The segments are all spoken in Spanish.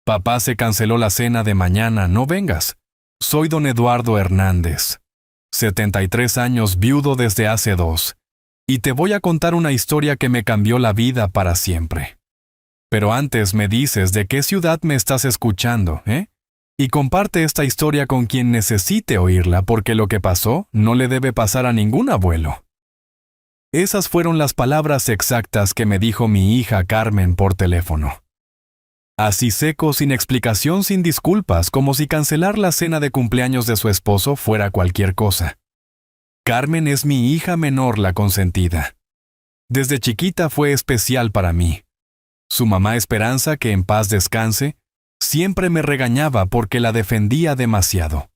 Papá, se canceló la cena de mañana, no vengas. Soy don Eduardo Hernández, 73 años, viudo desde hace 2, y te voy a contar una historia que me cambió la vida para siempre. Pero antes me dices de qué ciudad me estás escuchando, ¿eh? Y comparte esta historia con quien necesite oírla, porque lo que pasó no le debe pasar a ningún abuelo. Esas fueron las palabras exactas que me dijo mi hija Carmen por teléfono. Así seco, sin explicación, sin disculpas, como si cancelar la cena de cumpleaños de su esposo fuera cualquier cosa. Carmen es mi hija menor, la consentida. Desde chiquita fue especial para mí. Su mamá Esperanza, que en paz descanse, siempre me regañaba porque la defendía demasiado.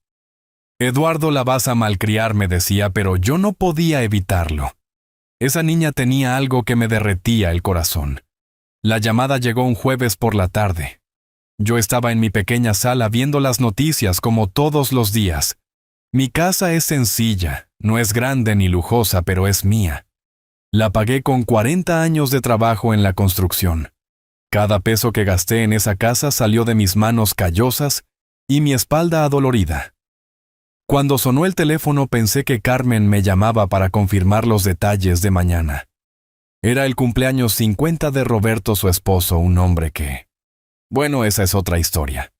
Eduardo, la vas a malcriar, me decía, pero yo no podía evitarlo. Esa niña tenía algo que me derretía el corazón. La llamada llegó un jueves por la tarde. Yo estaba en mi pequeña sala viendo las noticias como todos los días. Mi casa es sencilla, no es grande ni lujosa, pero es mía. La pagué con 40 años de trabajo en la construcción. Cada peso que gasté en esa casa salió de mis manos callosas y mi espalda adolorida. Cuando sonó el teléfono pensé que Carmen me llamaba para confirmar los detalles de mañana. Era el cumpleaños 50 de Roberto, su esposo, un hombre que... Bueno, esa es otra historia.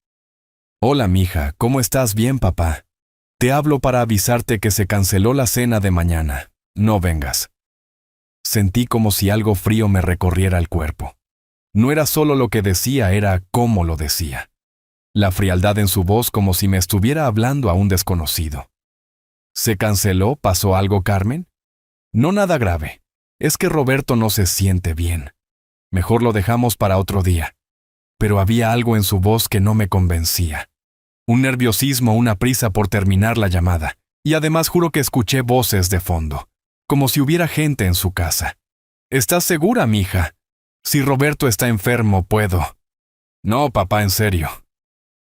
Hola, mija, ¿cómo estás? Bien, papá. Te hablo para avisarte que se canceló la cena de mañana. No vengas. Sentí como si algo frío me recorriera el cuerpo. No era solo lo que decía, era cómo lo decía. La frialdad en su voz, como si me estuviera hablando a un desconocido. ¿Se canceló? ¿Pasó algo, Carmen? No, nada grave. Es que Roberto no se siente bien. Mejor lo dejamos para otro día. Pero había algo en su voz que no me convencía. Un nerviosismo, una prisa por terminar la llamada. Y además juro que escuché voces de fondo, como si hubiera gente en su casa. ¿Estás segura, mija? Si Roberto está enfermo, puedo. No, papá, en serio.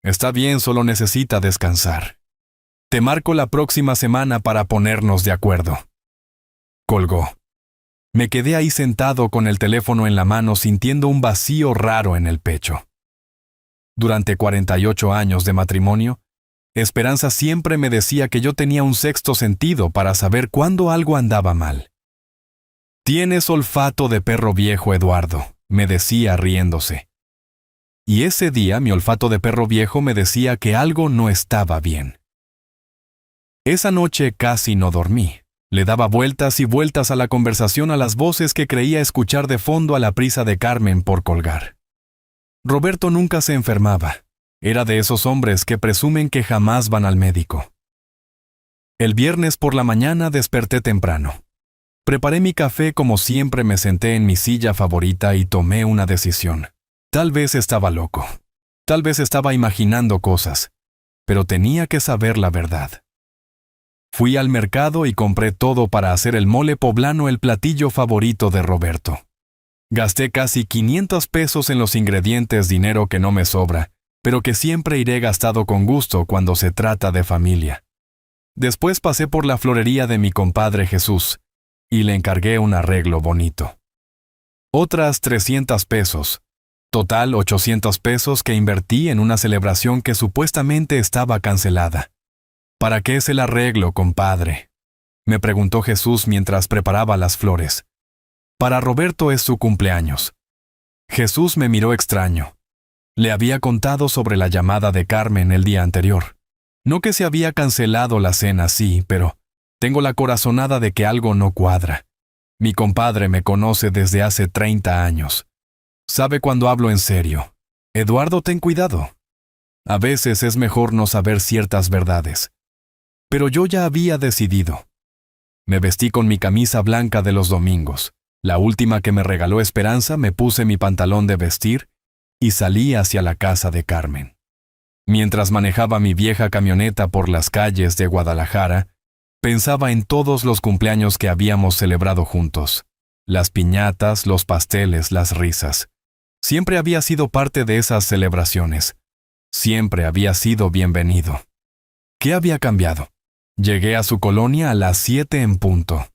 Está bien, solo necesita descansar. Te marco la próxima semana para ponernos de acuerdo. Colgó. Me quedé ahí sentado con el teléfono en la mano, sintiendo un vacío raro en el pecho. Durante 48 años de matrimonio, Esperanza siempre me decía que yo tenía un sexto sentido para saber cuándo algo andaba mal. Tienes olfato de perro viejo, Eduardo, me decía riéndose. Y ese día mi olfato de perro viejo me decía que algo no estaba bien. Esa noche casi no dormí. Le daba vueltas y vueltas a la conversación, a las voces que creía escuchar de fondo, a la prisa de Carmen por colgar. Roberto nunca se enfermaba. Era de esos hombres que presumen que jamás van al médico. El viernes por la mañana desperté temprano. Preparé mi café como siempre, me senté en mi silla favorita y tomé una decisión. Tal vez estaba loco. Tal vez estaba imaginando cosas. Pero tenía que saber la verdad. Fui al mercado y compré todo para hacer el mole poblano, el platillo favorito de Roberto. Gasté casi 500 pesos en los ingredientes, dinero que no me sobra, pero que siempre iré gastado con gusto cuando se trata de familia. Después pasé por la florería de mi compadre Jesús y le encargué un arreglo bonito. Otras 300 pesos. Total 800 pesos que invertí en una celebración que supuestamente estaba cancelada. ¿Para qué es el arreglo, compadre?, me preguntó Jesús mientras preparaba las flores. Para Roberto es su cumpleaños. Jesús me miró extraño. Le había contado sobre la llamada de Carmen el día anterior. No que se había cancelado la cena, sí, pero tengo la corazonada de que algo no cuadra. Mi compadre me conoce desde hace 30 años. Sabe cuando hablo en serio. Eduardo, ten cuidado. A veces es mejor no saber ciertas verdades. Pero yo ya había decidido. Me vestí con mi camisa blanca de los domingos, la última que me regaló Esperanza, me puse mi pantalón de vestir y salí hacia la casa de Carmen. Mientras manejaba mi vieja camioneta por las calles de Guadalajara, pensaba en todos los cumpleaños que habíamos celebrado juntos. Las piñatas, los pasteles, las risas. Siempre había sido parte de esas celebraciones. Siempre había sido bienvenido. ¿Qué había cambiado? Llegué a su colonia a las 7 en punto.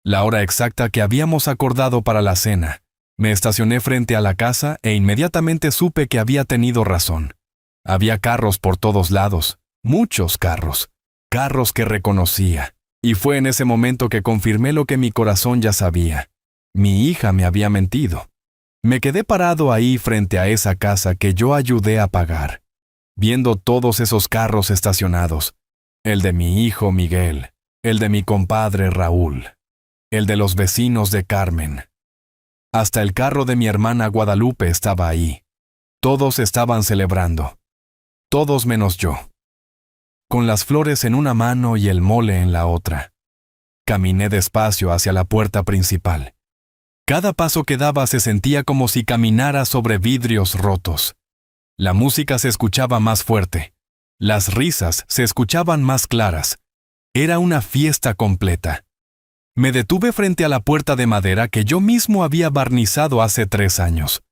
La hora exacta que habíamos acordado para la cena. Me estacioné frente a la casa e inmediatamente supe que había tenido razón. Había carros por todos lados, muchos carros, carros que reconocía. Y fue en ese momento que confirmé lo que mi corazón ya sabía. Mi hija me había mentido. Me quedé parado ahí frente a esa casa que yo ayudé a pagar, viendo todos esos carros estacionados. El de mi hijo Miguel, el de mi compadre Raúl, el de los vecinos de Carmen. Hasta el carro de mi hermana Guadalupe estaba ahí. Todos estaban celebrando. Todos menos yo. Con las flores en una mano y el mole en la otra. Caminé despacio hacia la puerta principal. Cada paso que daba se sentía como si caminara sobre vidrios rotos. La música se escuchaba más fuerte. Las risas se escuchaban más claras. Era una fiesta completa. Me detuve frente a la puerta de madera que yo mismo había barnizado hace 3 años.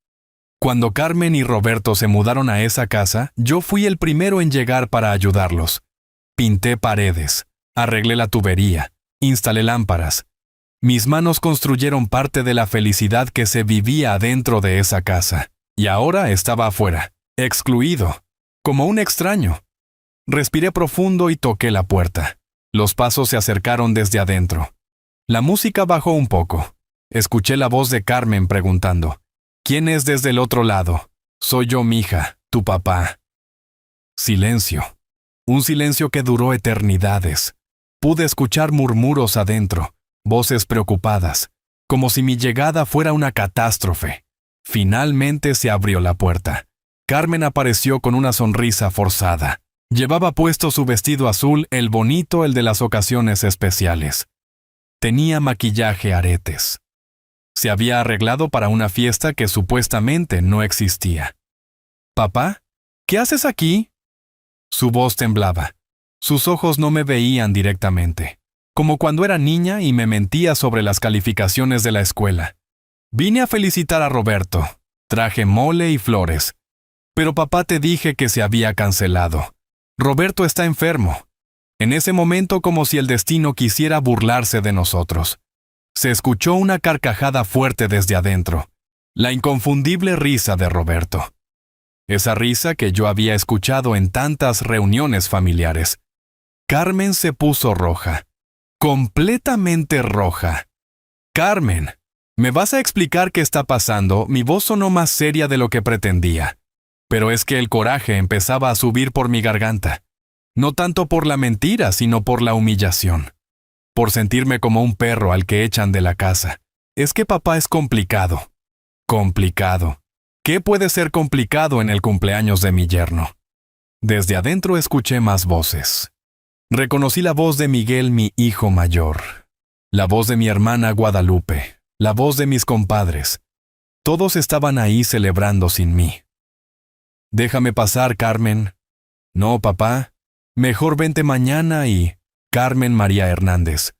Cuando Carmen y Roberto se mudaron a esa casa, yo fui el primero en llegar para ayudarlos. Pinté paredes, arreglé la tubería, instalé lámparas. Mis manos construyeron parte de la felicidad que se vivía adentro de esa casa, y ahora estaba afuera, excluido, como un extraño. Respiré profundo y toqué la puerta. Los pasos se acercaron desde adentro. La música bajó un poco. Escuché la voz de Carmen preguntando, ¿quién es desde el otro lado? Soy yo, mija, tu papá. Silencio. Un silencio que duró eternidades. Pude escuchar murmuros adentro, voces preocupadas, como si mi llegada fuera una catástrofe. Finalmente se abrió la puerta. Carmen apareció con una sonrisa forzada. Llevaba puesto su vestido azul, el bonito, el de las ocasiones especiales. Tenía maquillaje, aretes. Se había arreglado para una fiesta que supuestamente no existía. «Papá, ¿qué haces aquí?» Su voz temblaba. Sus ojos no me veían directamente, como cuando era niña y me mentía sobre las calificaciones de la escuela. Vine a felicitar a Roberto. Traje mole y flores. Pero papá, te dije que se había cancelado. Roberto está enfermo. En ese momento, como si el destino quisiera burlarse de nosotros. Se escuchó una carcajada fuerte desde adentro. La inconfundible risa de Roberto. Esa risa que yo había escuchado en tantas reuniones familiares. Carmen se puso roja. Completamente roja. «Carmen, ¿me vas a explicar qué está pasando?» Mi voz sonó más seria de lo que pretendía. Pero es que el coraje empezaba a subir por mi garganta. No tanto por la mentira, sino por la humillación. Por sentirme como un perro al que echan de la casa. Es que papá es complicado. Complicado. ¿Qué puede ser complicado en el cumpleaños de mi yerno? Desde adentro escuché más voces. Reconocí la voz de Miguel, mi hijo mayor. La voz de mi hermana Guadalupe. La voz de mis compadres. Todos estaban ahí celebrando sin mí. «Déjame pasar, Carmen». «No, papá. Mejor vente mañana y...» Carmen María Hernández.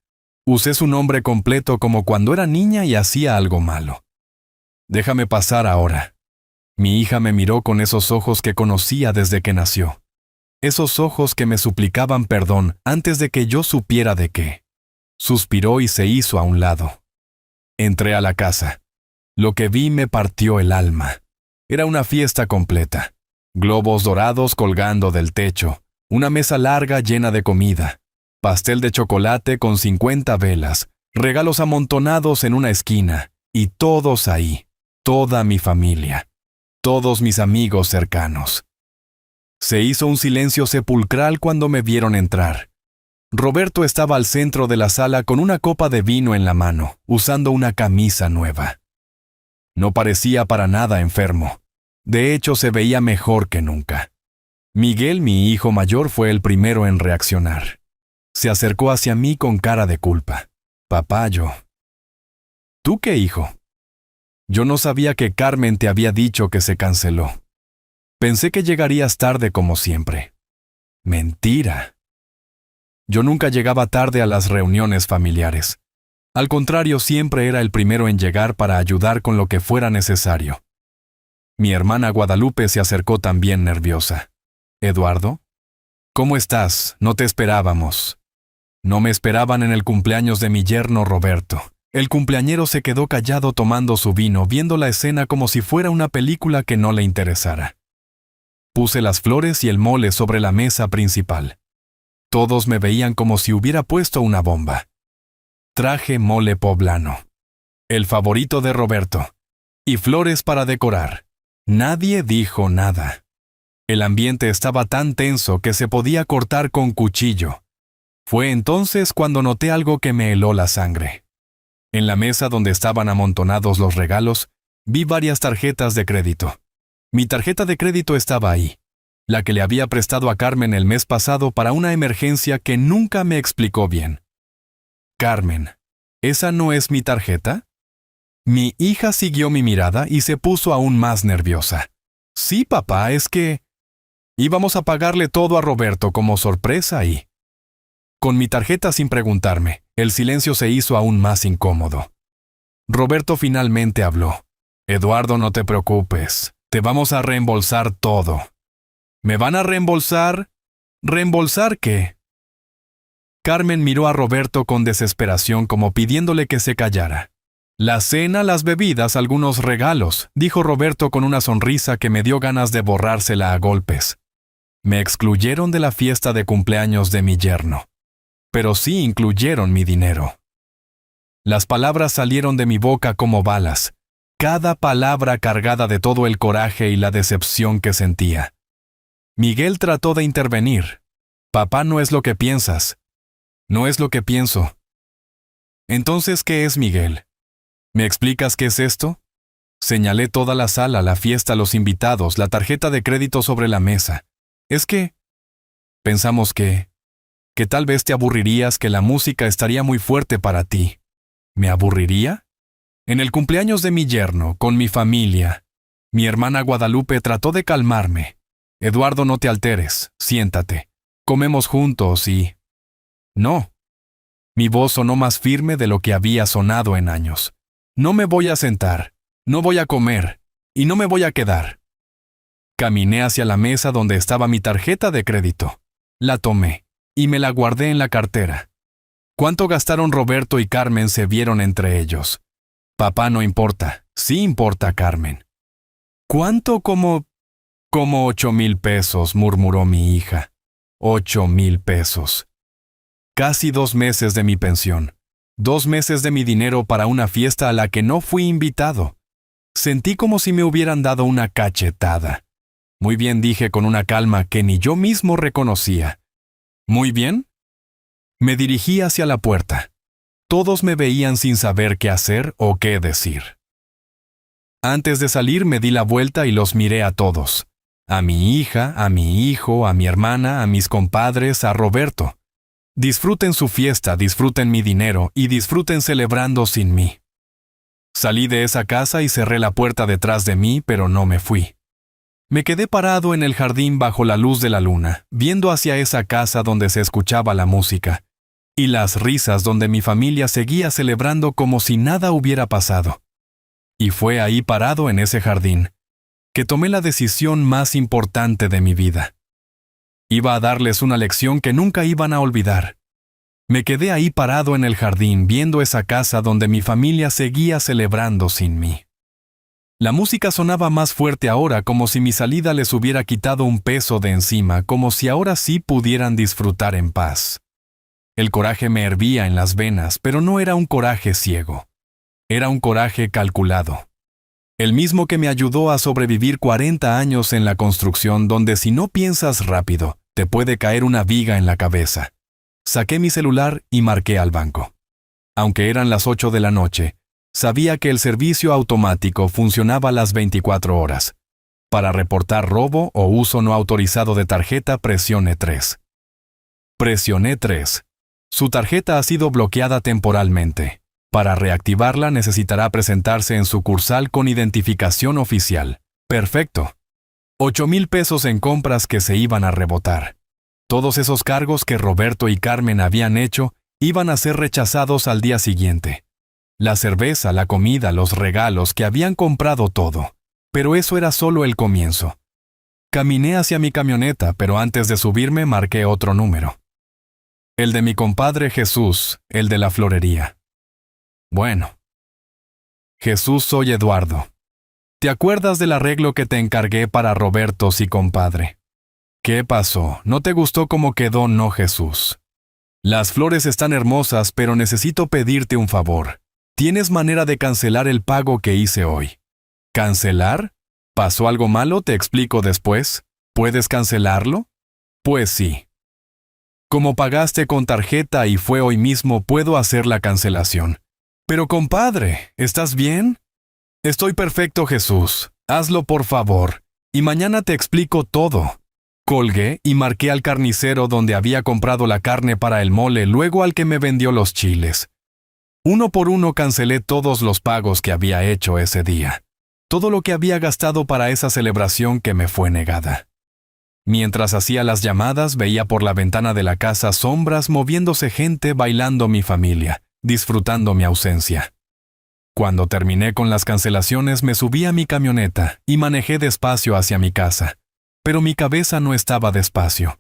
Usé su nombre completo como cuando era niña y hacía algo malo. «Déjame pasar ahora». Mi hija me miró con esos ojos que conocía desde que nació. Esos ojos que me suplicaban perdón antes de que yo supiera de qué. Suspiró y se hizo a un lado. Entré a la casa. Lo que vi me partió el alma. Era una fiesta completa. Globos dorados colgando del techo, una mesa larga llena de comida, pastel de chocolate con 50 velas, regalos amontonados en una esquina, y todos ahí, toda mi familia, todos mis amigos cercanos. Se hizo un silencio sepulcral cuando me vieron entrar. Roberto estaba al centro de la sala con una copa de vino en la mano, usando una camisa nueva. No parecía para nada enfermo. De hecho, se veía mejor que nunca. Miguel, mi hijo mayor, fue el primero en reaccionar. Se acercó hacia mí con cara de culpa. «Papá, yo». «¿Tú qué, hijo?» «Yo no sabía que Carmen te había dicho que se canceló. Pensé que llegarías tarde como siempre». «Mentira». Yo nunca llegaba tarde a las reuniones familiares. Al contrario, siempre era el primero en llegar para ayudar con lo que fuera necesario. Mi hermana Guadalupe se acercó también nerviosa. «¿Eduardo? ¿Cómo estás? No te esperábamos». No me esperaban en el cumpleaños de mi yerno Roberto. El cumpleañero se quedó callado tomando su vino, viendo la escena como si fuera una película que no le interesara. Puse las flores y el mole sobre la mesa principal. Todos me veían como si hubiera puesto una bomba. Traje mole poblano, el favorito de Roberto, y flores para decorar. Nadie dijo nada. El ambiente estaba tan tenso que se podía cortar con cuchillo. Fue entonces cuando noté algo que me heló la sangre. En la mesa donde estaban amontonados los regalos, vi varias tarjetas de crédito. Mi tarjeta de crédito estaba ahí, la que le había prestado a Carmen el mes pasado para una emergencia que nunca me explicó bien. Carmen, ¿esa no es mi tarjeta? Mi hija siguió mi mirada y se puso aún más nerviosa. Sí, papá, es que íbamos a pagarle todo a Roberto como sorpresa y... Con mi tarjeta sin preguntarme, el silencio se hizo aún más incómodo. Roberto finalmente habló. Eduardo, no te preocupes, te vamos a reembolsar todo. ¿Me van a reembolsar? ¿Reembolsar qué? Carmen miró a Roberto con desesperación como pidiéndole que se callara. La cena, las bebidas, algunos regalos, dijo Roberto con una sonrisa que me dio ganas de borrársela a golpes. Me excluyeron de la fiesta de cumpleaños de mi yerno. Pero sí incluyeron mi dinero. Las palabras salieron de mi boca como balas, cada palabra cargada de todo el coraje y la decepción que sentía. Miguel trató de intervenir. Papá, no es lo que piensas. No es lo que pienso. Entonces, ¿qué es, Miguel? ¿Me explicas qué es esto? Señalé toda la sala, la fiesta, los invitados, la tarjeta de crédito sobre la mesa. Es que... Pensamos que tal vez te aburrirías, que la música estaría muy fuerte para ti. ¿Me aburriría? En el cumpleaños de mi yerno, con mi familia, mi hermana Guadalupe trató de calmarme. Eduardo, no te alteres, siéntate. Comemos juntos y... No. Mi voz sonó más firme de lo que había sonado en años. No me voy a sentar, no voy a comer, y no me voy a quedar. Caminé hacia la mesa donde estaba mi tarjeta de crédito. La tomé y me la guardé en la cartera. ¿Cuánto gastaron Roberto y Carmen? Se vieron entre ellos. Papá, no importa. Sí importa, Carmen. ¿Cuánto? Como 8,000 pesos, murmuró mi hija. 8,000 pesos. Casi 2 meses de mi pensión. 2 meses de mi dinero para una fiesta a la que no fui invitado. Sentí como si me hubieran dado una cachetada. Muy bien, dije con una calma que ni yo mismo reconocía. ¿Muy bien? Me dirigí hacia la puerta. Todos me veían sin saber qué hacer o qué decir. Antes de salir me di la vuelta y los miré a todos. A mi hija, a mi hijo, a mi hermana, a mis compadres, a Roberto. Disfruten su fiesta, disfruten mi dinero y disfruten celebrando sin mí. Salí de esa casa y cerré la puerta detrás de mí, pero no me fui. Me quedé parado en el jardín bajo la luz de la luna, viendo hacia esa casa donde se escuchaba la música, y las risas donde mi familia seguía celebrando como si nada hubiera pasado. Y fue ahí parado en ese jardín, que tomé la decisión más importante de mi vida. Iba a darles una lección que nunca iban a olvidar. Me quedé ahí parado en el jardín viendo esa casa donde mi familia seguía celebrando sin mí. La música sonaba más fuerte ahora, como si mi salida les hubiera quitado un peso de encima, como si ahora sí pudieran disfrutar en paz. El coraje me hervía en las venas, pero no era un coraje ciego. Era un coraje calculado. El mismo que me ayudó a sobrevivir 40 años en la construcción, donde si no piensas rápido, te puede caer una viga en la cabeza. Saqué mi celular y marqué al banco. Aunque eran las 8 de la noche, sabía que el servicio automático funcionaba las 24 horas. Para reportar robo o uso no autorizado de tarjeta, presione 3. Presioné 3. Su tarjeta ha sido bloqueada temporalmente. Para reactivarla necesitará presentarse en sucursal con identificación oficial. Perfecto. 8,000 pesos en compras que se iban a rebotar. Todos esos cargos que Roberto y Carmen habían hecho iban a ser rechazados al día siguiente. La cerveza, la comida, los regalos, que habían comprado todo. Pero eso era solo el comienzo. Caminé hacia mi camioneta, pero antes de subirme marqué otro número. El de mi compadre Jesús, el de la florería. Bueno. Jesús, soy Eduardo. ¿Te acuerdas del arreglo que te encargué para Roberto, y compadre? ¿Qué pasó? ¿No te gustó cómo quedó, no, Jesús? Las flores están hermosas, pero necesito pedirte un favor. ¿Tienes manera de cancelar el pago que hice hoy? ¿Cancelar? ¿Pasó algo malo? Te explico después. ¿Puedes cancelarlo? Pues sí. Como pagaste con tarjeta y fue hoy mismo, puedo hacer la cancelación. Pero compadre, ¿estás bien? Estoy perfecto, Jesús. Hazlo por favor. Y mañana te explico todo. Colgué y marqué al carnicero donde había comprado la carne para el mole, luego al que me vendió los chiles. Uno por uno cancelé todos los pagos que había hecho ese día. Todo lo que había gastado para esa celebración que me fue negada. Mientras hacía las llamadas, veía por la ventana de la casa sombras, moviéndose gente, bailando mi familia, disfrutando mi ausencia. Cuando terminé con las cancelaciones, me subí a mi camioneta y manejé despacio hacia mi casa. Pero mi cabeza no estaba despacio.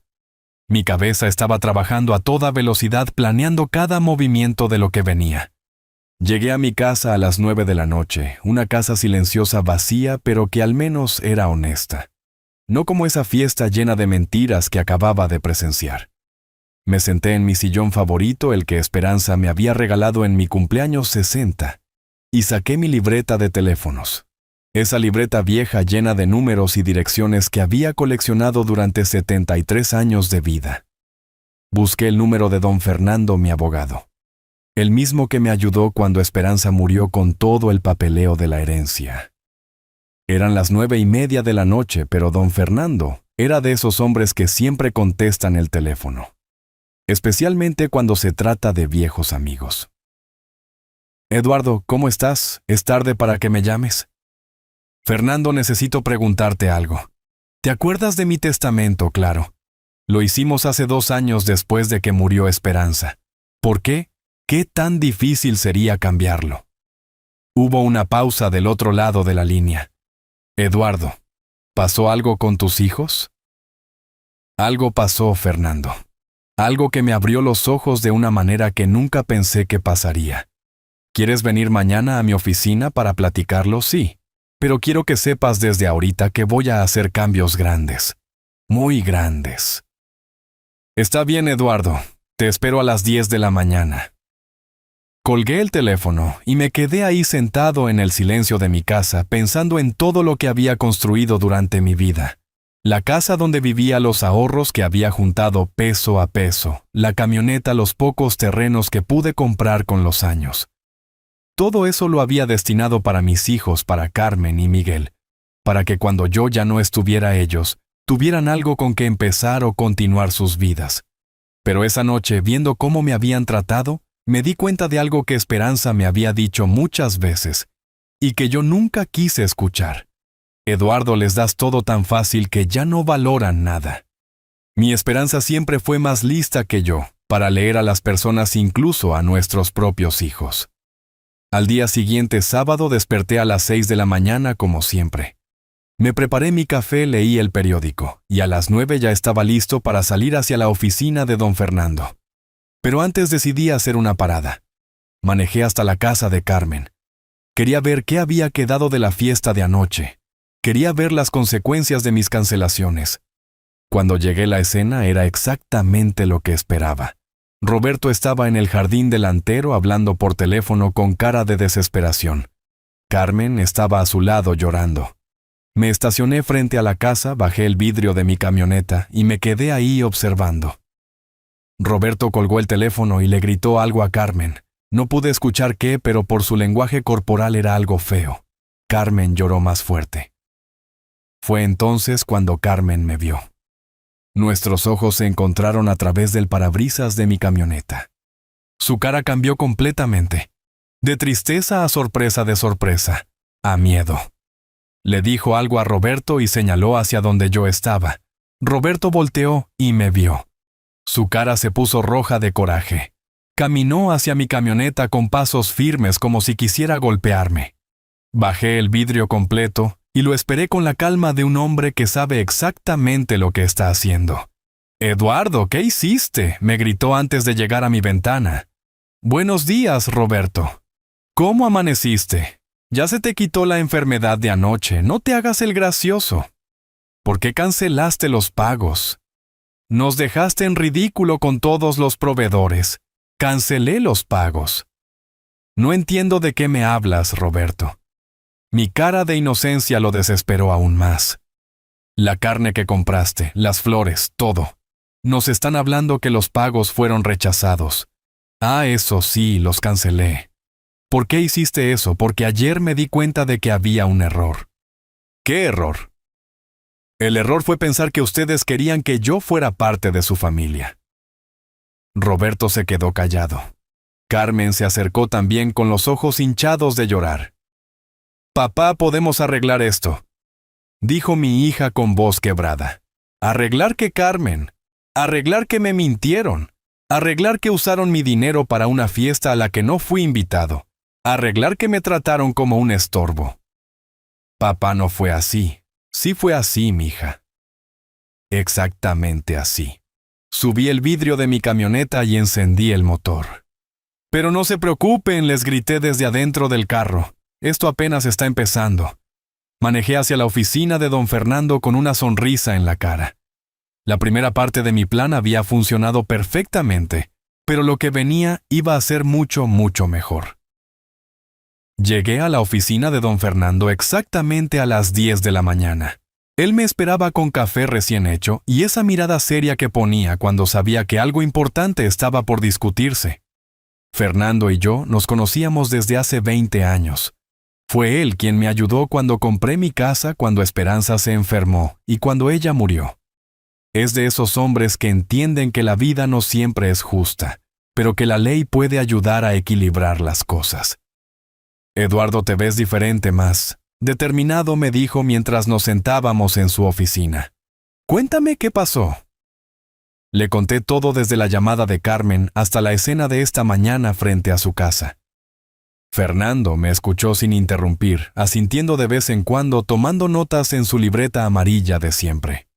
Mi cabeza estaba trabajando a toda velocidad, planeando cada movimiento de lo que venía. Llegué a mi casa a las 9 de la noche, una casa silenciosa, vacía, pero que al menos era honesta. No como esa fiesta llena de mentiras que acababa de presenciar. Me senté en mi sillón favorito, el que Esperanza me había regalado en mi cumpleaños 60, y saqué mi libreta de teléfonos. Esa libreta vieja llena de números y direcciones que había coleccionado durante 73 años de vida. Busqué el número de don Fernando, mi abogado. El mismo que me ayudó cuando Esperanza murió con todo el papeleo de la herencia. Eran las 9:30 de la noche, pero don Fernando era de esos hombres que siempre contestan el teléfono. Especialmente cuando se trata de viejos amigos. Eduardo, ¿cómo estás? ¿Es tarde para que me llames? Fernando, necesito preguntarte algo. ¿Te acuerdas de mi testamento, claro? Lo hicimos hace 2 años después de que murió Esperanza. ¿Por qué? ¿Qué tan difícil sería cambiarlo? Hubo una pausa del otro lado de la línea. Eduardo, ¿pasó algo con tus hijos? Algo pasó, Fernando. Algo que me abrió los ojos de una manera que nunca pensé que pasaría. ¿Quieres venir mañana a mi oficina para platicarlo? Sí. Pero quiero que sepas desde ahorita que voy a hacer cambios grandes. Muy grandes. Está bien, Eduardo. Te espero a las 10 de la mañana. Colgué el teléfono y me quedé ahí sentado en el silencio de mi casa, pensando en todo lo que había construido durante mi vida. La casa donde vivía, los ahorros que había juntado peso a peso, la camioneta, los pocos terrenos que pude comprar con los años. Todo eso lo había destinado para mis hijos, para Carmen y Miguel, para que cuando yo ya no estuviera ellos, tuvieran algo con que empezar o continuar sus vidas. Pero esa noche, viendo cómo me habían tratado, me di cuenta de algo que Esperanza me había dicho muchas veces, y que yo nunca quise escuchar. Eduardo, les das todo tan fácil que ya no valoran nada. Mi Esperanza siempre fue más lista que yo, para leer a las personas, incluso a nuestros propios hijos. Al día siguiente, sábado, desperté a las 6 de la mañana como siempre. Me preparé mi café, leí el periódico, y a las 9 ya estaba listo para salir hacia la oficina de don Fernando. Pero antes decidí hacer una parada. Manejé hasta la casa de Carmen. Quería ver qué había quedado de la fiesta de anoche. Quería ver las consecuencias de mis cancelaciones. Cuando llegué, la escena era exactamente lo que esperaba. Roberto estaba en el jardín delantero hablando por teléfono con cara de desesperación. Carmen estaba a su lado llorando. Me estacioné frente a la casa, bajé el vidrio de mi camioneta y me quedé ahí observando. Roberto colgó el teléfono y le gritó algo a Carmen. No pude escuchar qué, pero por su lenguaje corporal era algo feo. Carmen lloró más fuerte. Fue entonces cuando Carmen me vio. Nuestros ojos se encontraron a través del parabrisas de mi camioneta. Su cara cambió completamente. De tristeza a sorpresa, de sorpresa, a miedo. Le dijo algo a Roberto y señaló hacia donde yo estaba. Roberto volteó y me vio. Su cara se puso roja de coraje. Caminó hacia mi camioneta con pasos firmes como si quisiera golpearme. Bajé el vidrio completo y lo esperé con la calma de un hombre que sabe exactamente lo que está haciendo. «Eduardo, ¿qué hiciste?», me gritó antes de llegar a mi ventana. «Buenos días, Roberto». ¿Cómo amaneciste? Ya se te quitó la enfermedad de anoche, no te hagas el gracioso. ¿Por qué cancelaste los pagos? Nos dejaste en ridículo con todos los proveedores. Cancelé los pagos. No entiendo de qué me hablas, Roberto. Mi cara de inocencia lo desesperó aún más. La carne que compraste, las flores, todo. Nos están hablando que los pagos fueron rechazados. Ah, eso sí, los cancelé. ¿Por qué hiciste eso? Porque ayer me di cuenta de que había un error. ¿Qué error? El error fue pensar que ustedes querían que yo fuera parte de su familia. Roberto se quedó callado. Carmen se acercó también con los ojos hinchados de llorar. «Papá, podemos arreglar esto», dijo mi hija con voz quebrada. «¿Arreglar qué, Carmen? Arreglar que me mintieron. Arreglar que usaron mi dinero para una fiesta a la que no fui invitado. Arreglar que me trataron como un estorbo». «Papá, no fue así. Sí fue así, mija». Exactamente así. Subí el vidrio de mi camioneta y encendí el motor. «Pero no se preocupen», les grité desde adentro del carro. «Esto apenas está empezando». Manejé hacia la oficina de don Fernando con una sonrisa en la cara. La primera parte de mi plan había funcionado perfectamente, pero lo que venía iba a ser mucho, mucho mejor. Llegué a la oficina de don Fernando exactamente a las 10 de la mañana. Él me esperaba con café recién hecho y esa mirada seria que ponía cuando sabía que algo importante estaba por discutirse. Fernando y yo nos conocíamos desde hace 20 años. Fue él quien me ayudó cuando compré mi casa, cuando Esperanza se enfermó y cuando ella murió. Es de esos hombres que entienden que la vida no siempre es justa, pero que la ley puede ayudar a equilibrar las cosas. «Eduardo, te ves diferente más», determinado me dijo mientras nos sentábamos en su oficina. «Cuéntame qué pasó». Le conté todo desde la llamada de Carmen hasta la escena de esta mañana frente a su casa. Fernando me escuchó sin interrumpir, asintiendo de vez en cuando, tomando notas en su libreta amarilla de siempre.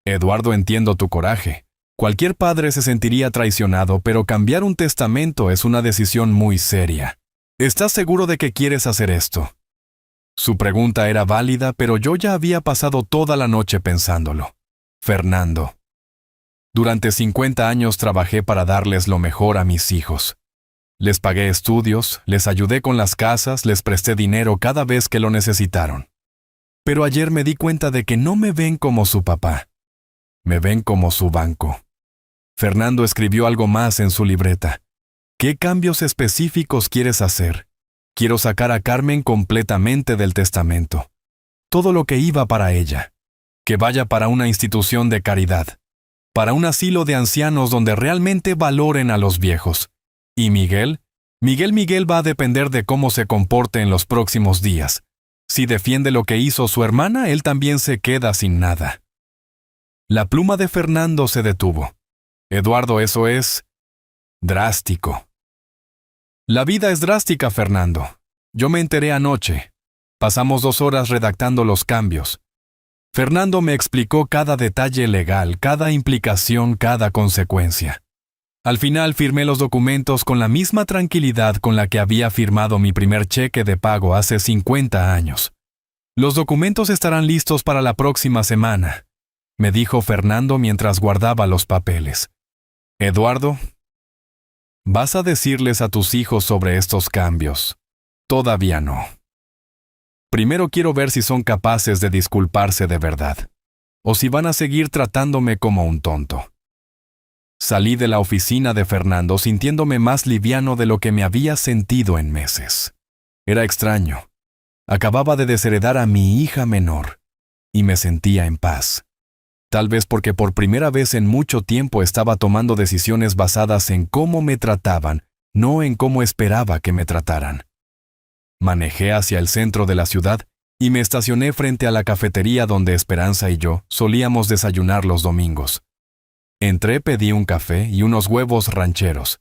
«Eduardo, entiendo tu coraje. Cualquier padre se sentiría traicionado, pero cambiar un testamento es una decisión muy seria. ¿Estás seguro de que quieres hacer esto?». Su pregunta era válida, pero yo ya había pasado toda la noche pensándolo. «Fernando, durante 50 años trabajé para darles lo mejor a mis hijos. Les pagué estudios, les ayudé con las casas, les presté dinero cada vez que lo necesitaron. Pero ayer me di cuenta de que no me ven como su papá. Me ven como su banco». Fernando escribió algo más en su libreta. «¿Qué cambios específicos quieres hacer? Quiero sacar a Carmen completamente del testamento. Todo lo que iba para ella. Que vaya para una institución de caridad. Para un asilo de ancianos donde realmente valoren a los viejos. ¿Y Miguel? Miguel va a depender de cómo se comporte en los próximos días. Si defiende lo que hizo su hermana, él también se queda sin nada». La pluma de Fernando se detuvo. «Eduardo, eso es drástico». «La vida es drástica, Fernando. Yo me enteré anoche. Pasamos 2 horas redactando los cambios. Fernando me explicó cada detalle legal, cada implicación, cada consecuencia. Al final firmé los documentos con la misma tranquilidad con la que había firmado mi primer cheque de pago hace 50 años. Los documentos estarán listos para la próxima semana», me dijo Fernando mientras guardaba los papeles. «Eduardo, vas a decirles a tus hijos sobre estos cambios. Todavía no. Primero quiero ver si son capaces de disculparse de verdad, o si van a seguir tratándome como un tonto». Salí de la oficina de Fernando sintiéndome más liviano de lo que me había sentido en meses. Era extraño. Acababa de desheredar a mi hija menor, y me sentía en paz. Tal vez porque por primera vez en mucho tiempo estaba tomando decisiones basadas en cómo me trataban, no en cómo esperaba que me trataran. Manejé hacia el centro de la ciudad y me estacioné frente a la cafetería donde Esperanza y yo solíamos desayunar los domingos. Entré, pedí un café y unos huevos rancheros,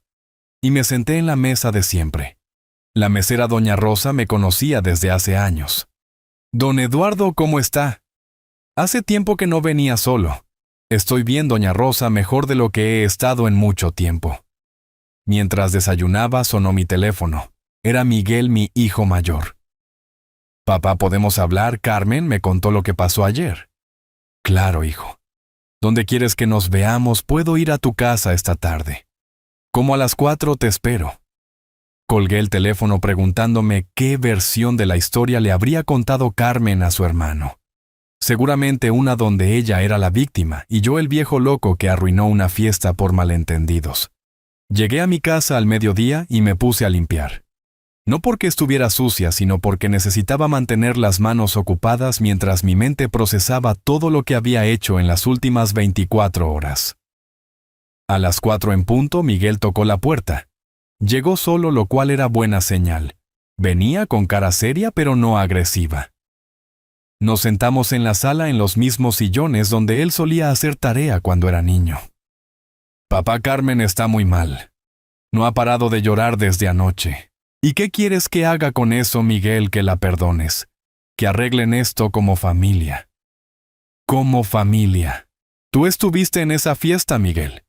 y me senté en la mesa de siempre. La mesera doña Rosa me conocía desde hace años. «Don Eduardo, ¿cómo está? Hace tiempo que no venía solo. Estoy bien, doña Rosa, mejor de lo que he estado en mucho tiempo». Mientras desayunaba sonó mi teléfono. Era Miguel, mi hijo mayor. Papá, ¿podemos hablar? Carmen me contó lo que pasó ayer. Claro, hijo. ¿Dónde quieres que nos veamos? Puedo ir a tu casa esta tarde. Como a las 4 te espero. Colgué el teléfono preguntándome qué versión de la historia le habría contado Carmen a su hermano. Seguramente una donde ella era la víctima y yo el viejo loco que arruinó una fiesta por malentendidos. Llegué a mi casa al mediodía y me puse a limpiar. No porque estuviera sucia, sino porque necesitaba mantener las manos ocupadas mientras mi mente procesaba todo lo que había hecho en las últimas 24 horas. A las 4 en punto, Miguel tocó la puerta. Llegó solo, lo cual era buena señal. Venía con cara seria pero no agresiva. Nos sentamos en la sala en los mismos sillones donde él solía hacer tarea cuando era niño. Papá, Carmen está muy mal. No ha parado de llorar desde anoche. ¿Y qué quieres que haga con eso, Miguel? Que la perdones. Que arreglen esto como familia. Como familia. ¿Tú estuviste en esa fiesta, Miguel?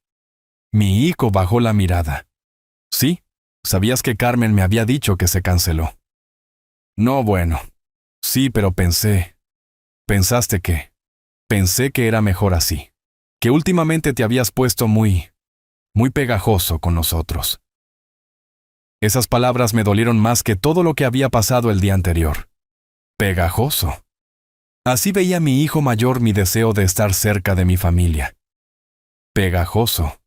Mi hijo bajó la mirada. Sí, sabías que Carmen me había dicho que se canceló. No, bueno. Sí, pero pensé. ¿Pensaste qué? Pensé que era mejor así. Que últimamente te habías puesto muy pegajoso con nosotros. Esas palabras me dolieron más que todo lo que había pasado el día anterior. Pegajoso. Así veía mi hijo mayor mi deseo de estar cerca de mi familia. Pegajoso.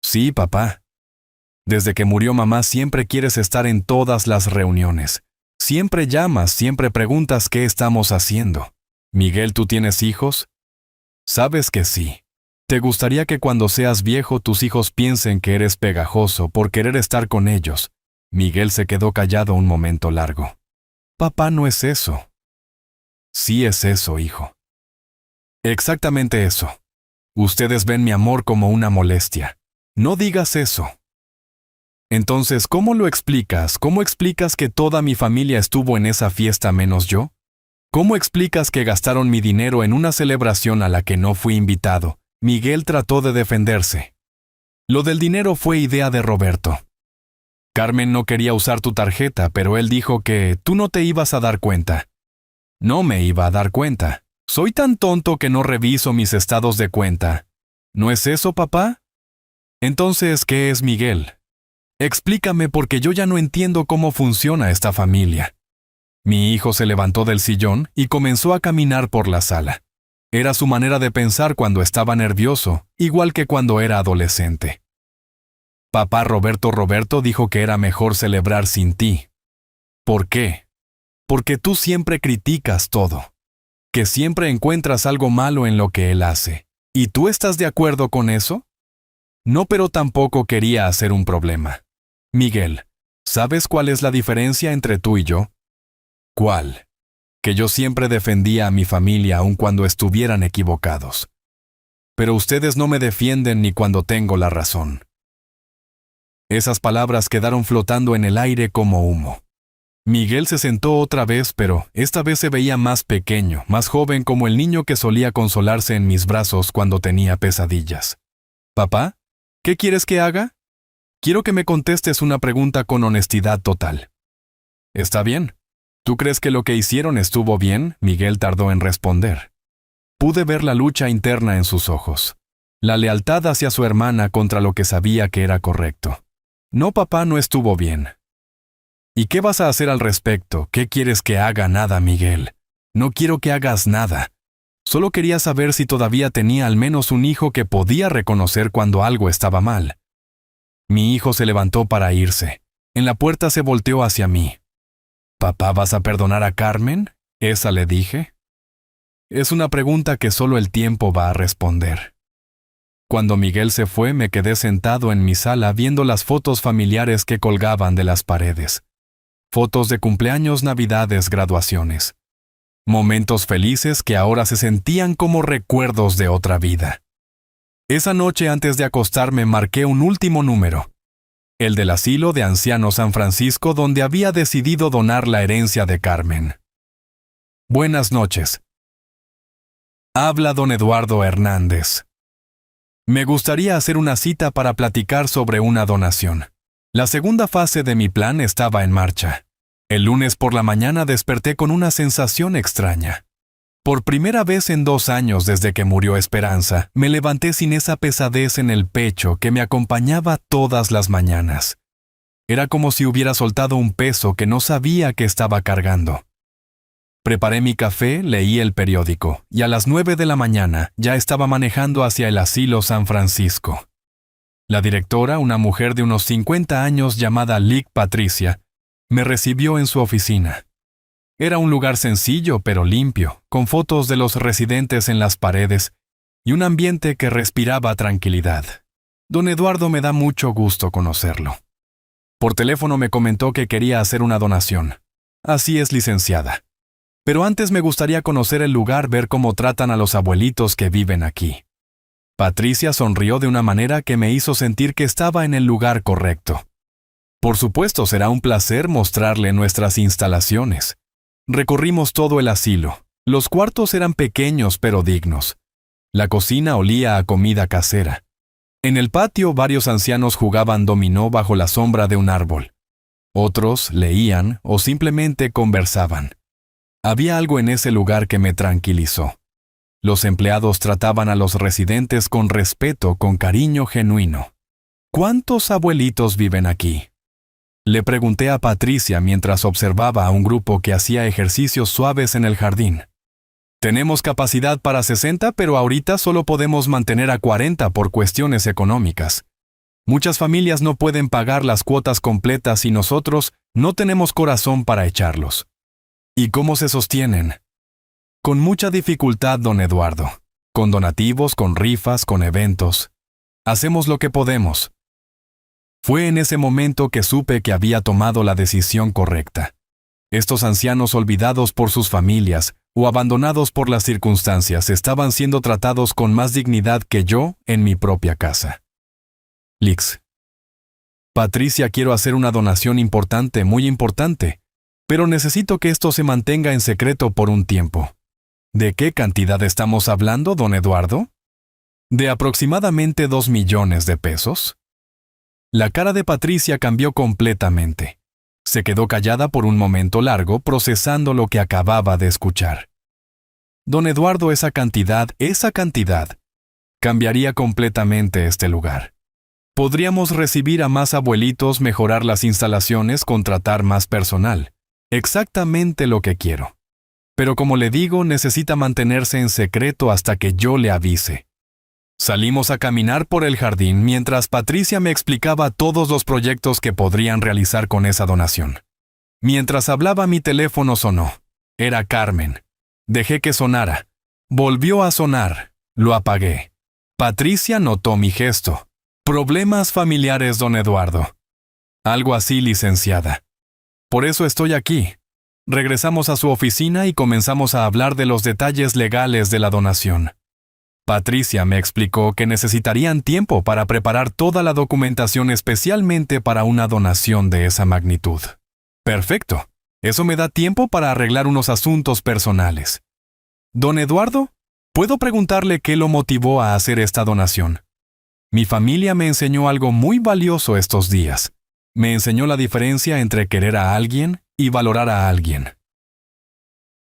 Sí, papá. Desde que murió mamá siempre quieres estar en todas las reuniones. Siempre llamas, siempre preguntas qué estamos haciendo. Miguel, ¿tú tienes hijos? Sabes que sí. ¿Te gustaría que cuando seas viejo tus hijos piensen que eres pegajoso por querer estar con ellos? Miguel se quedó callado un momento largo. Papá, no es eso. Sí es eso, hijo. Exactamente eso. Ustedes ven mi amor como una molestia. No digas eso. Entonces, ¿cómo lo explicas? ¿Cómo explicas que toda mi familia estuvo en esa fiesta menos yo? ¿Cómo explicas que gastaron mi dinero en una celebración a la que no fui invitado? Miguel trató de defenderse. Lo del dinero fue idea de Roberto. Carmen no quería usar tu tarjeta, pero él dijo que tú no te ibas a dar cuenta. No me iba a dar cuenta. Soy tan tonto que no reviso mis estados de cuenta. ¿No es eso, papá? Entonces, ¿qué es Miguel? Explícame porque yo ya no entiendo cómo funciona esta familia. Mi hijo se levantó del sillón y comenzó a caminar por la sala. Era su manera de pensar cuando estaba nervioso, igual que cuando era adolescente. Papá, Roberto dijo que era mejor celebrar sin ti. ¿Por qué? Porque tú siempre criticas todo. Que siempre encuentras algo malo en lo que él hace. ¿Y tú estás de acuerdo con eso? No, pero tampoco quería hacer un problema. Miguel, ¿sabes cuál es la diferencia entre tú y yo? ¿Cuál? Que yo siempre defendía a mi familia aun cuando estuvieran equivocados. Pero ustedes no me defienden ni cuando tengo la razón. Esas palabras quedaron flotando en el aire como humo. Miguel se sentó otra vez, pero esta vez se veía más pequeño, más joven, como el niño que solía consolarse en mis brazos cuando tenía pesadillas. ¿Papá? ¿Qué quieres que haga? Quiero que me contestes una pregunta con honestidad total. ¿Está bien? ¿Tú crees que lo que hicieron estuvo bien? Miguel tardó en responder. Pude ver la lucha interna en sus ojos. La lealtad hacia su hermana contra lo que sabía que era correcto. No, papá, no estuvo bien. ¿Y qué vas a hacer al respecto? ¿Qué quieres que haga? Nada, Miguel. No quiero que hagas nada. Solo quería saber si todavía tenía al menos un hijo que podía reconocer cuando algo estaba mal. Mi hijo se levantó para irse. En la puerta se volteó hacia mí. «¿Papá, vas a perdonar a Carmen?» Esa le dije. Es una pregunta que solo el tiempo va a responder. Cuando Miguel se fue, me quedé sentado en mi sala viendo las fotos familiares que colgaban de las paredes. Fotos de cumpleaños, navidades, graduaciones. Momentos felices que ahora se sentían como recuerdos de otra vida. Esa noche antes de acostarme marqué un último número. El del asilo de ancianos San Francisco, donde había decidido donar la herencia de Carmen. Buenas noches. Habla don Eduardo Hernández. Me gustaría hacer una cita para platicar sobre una donación. La segunda fase de mi plan estaba en marcha. El lunes por la mañana desperté con una sensación extraña. Por primera vez en 2 años desde que murió Esperanza, me levanté sin esa pesadez en el pecho que me acompañaba todas las mañanas. Era como si hubiera soltado un peso que no sabía que estaba cargando. Preparé mi café, leí el periódico, y a las 9 de la mañana ya estaba manejando hacia el asilo San Francisco. La directora, una mujer de unos 50 años llamada Lic Patricia, me recibió en su oficina. Era un lugar sencillo pero limpio, con fotos de los residentes en las paredes y un ambiente que respiraba tranquilidad. Don Eduardo, me da mucho gusto conocerlo. Por teléfono me comentó que quería hacer una donación. Así es, licenciada. Pero antes me gustaría conocer el lugar, ver cómo tratan a los abuelitos que viven aquí. Patricia sonrió de una manera que me hizo sentir que estaba en el lugar correcto. Por supuesto, será un placer mostrarle nuestras instalaciones. Recorrimos todo el asilo. Los cuartos eran pequeños pero dignos. La cocina olía a comida casera. En el patio varios ancianos jugaban dominó bajo la sombra de un árbol. Otros leían o simplemente conversaban. Había algo en ese lugar que me tranquilizó. Los empleados trataban a los residentes con respeto, con cariño genuino. ¿Cuántos abuelitos viven aquí? Le pregunté a Patricia mientras observaba a un grupo que hacía ejercicios suaves en el jardín. Tenemos capacidad para 60, pero ahorita solo podemos mantener a 40 por cuestiones económicas. Muchas familias no pueden pagar las cuotas completas y nosotros no tenemos corazón para echarlos. ¿Y cómo se sostienen? Con mucha dificultad, don Eduardo. Con donativos, con rifas, con eventos. Hacemos lo que podemos. Fue en ese momento que supe que había tomado la decisión correcta. Estos ancianos olvidados por sus familias o abandonados por las circunstancias estaban siendo tratados con más dignidad que yo en mi propia casa. Lix. Patricia, quiero hacer una donación importante, muy importante, pero necesito que esto se mantenga en secreto por un tiempo. ¿De qué cantidad estamos hablando, don Eduardo? ¿De aproximadamente 2 millones de pesos? La cara de Patricia cambió completamente. Se quedó callada por un momento largo, procesando lo que acababa de escuchar. Don Eduardo, esa cantidad, cambiaría completamente este lugar. Podríamos recibir a más abuelitos, mejorar las instalaciones, contratar más personal. Exactamente lo que quiero. Pero como le digo, necesita mantenerse en secreto hasta que yo le avise. Salimos a caminar por el jardín mientras Patricia me explicaba todos los proyectos que podrían realizar con esa donación. Mientras hablaba, mi teléfono sonó. Era Carmen. Dejé que sonara. Volvió a sonar. Lo apagué. Patricia notó mi gesto. Problemas familiares, don Eduardo. Algo así, licenciada. Por eso estoy aquí. Regresamos a su oficina y comenzamos a hablar de los detalles legales de la donación. Patricia me explicó que necesitarían tiempo para preparar toda la documentación especialmente para una donación de esa magnitud. Perfecto. Eso me da tiempo para arreglar unos asuntos personales. Don Eduardo, ¿puedo preguntarle qué lo motivó a hacer esta donación? Mi familia me enseñó algo muy valioso estos días. Me enseñó la diferencia entre querer a alguien y valorar a alguien.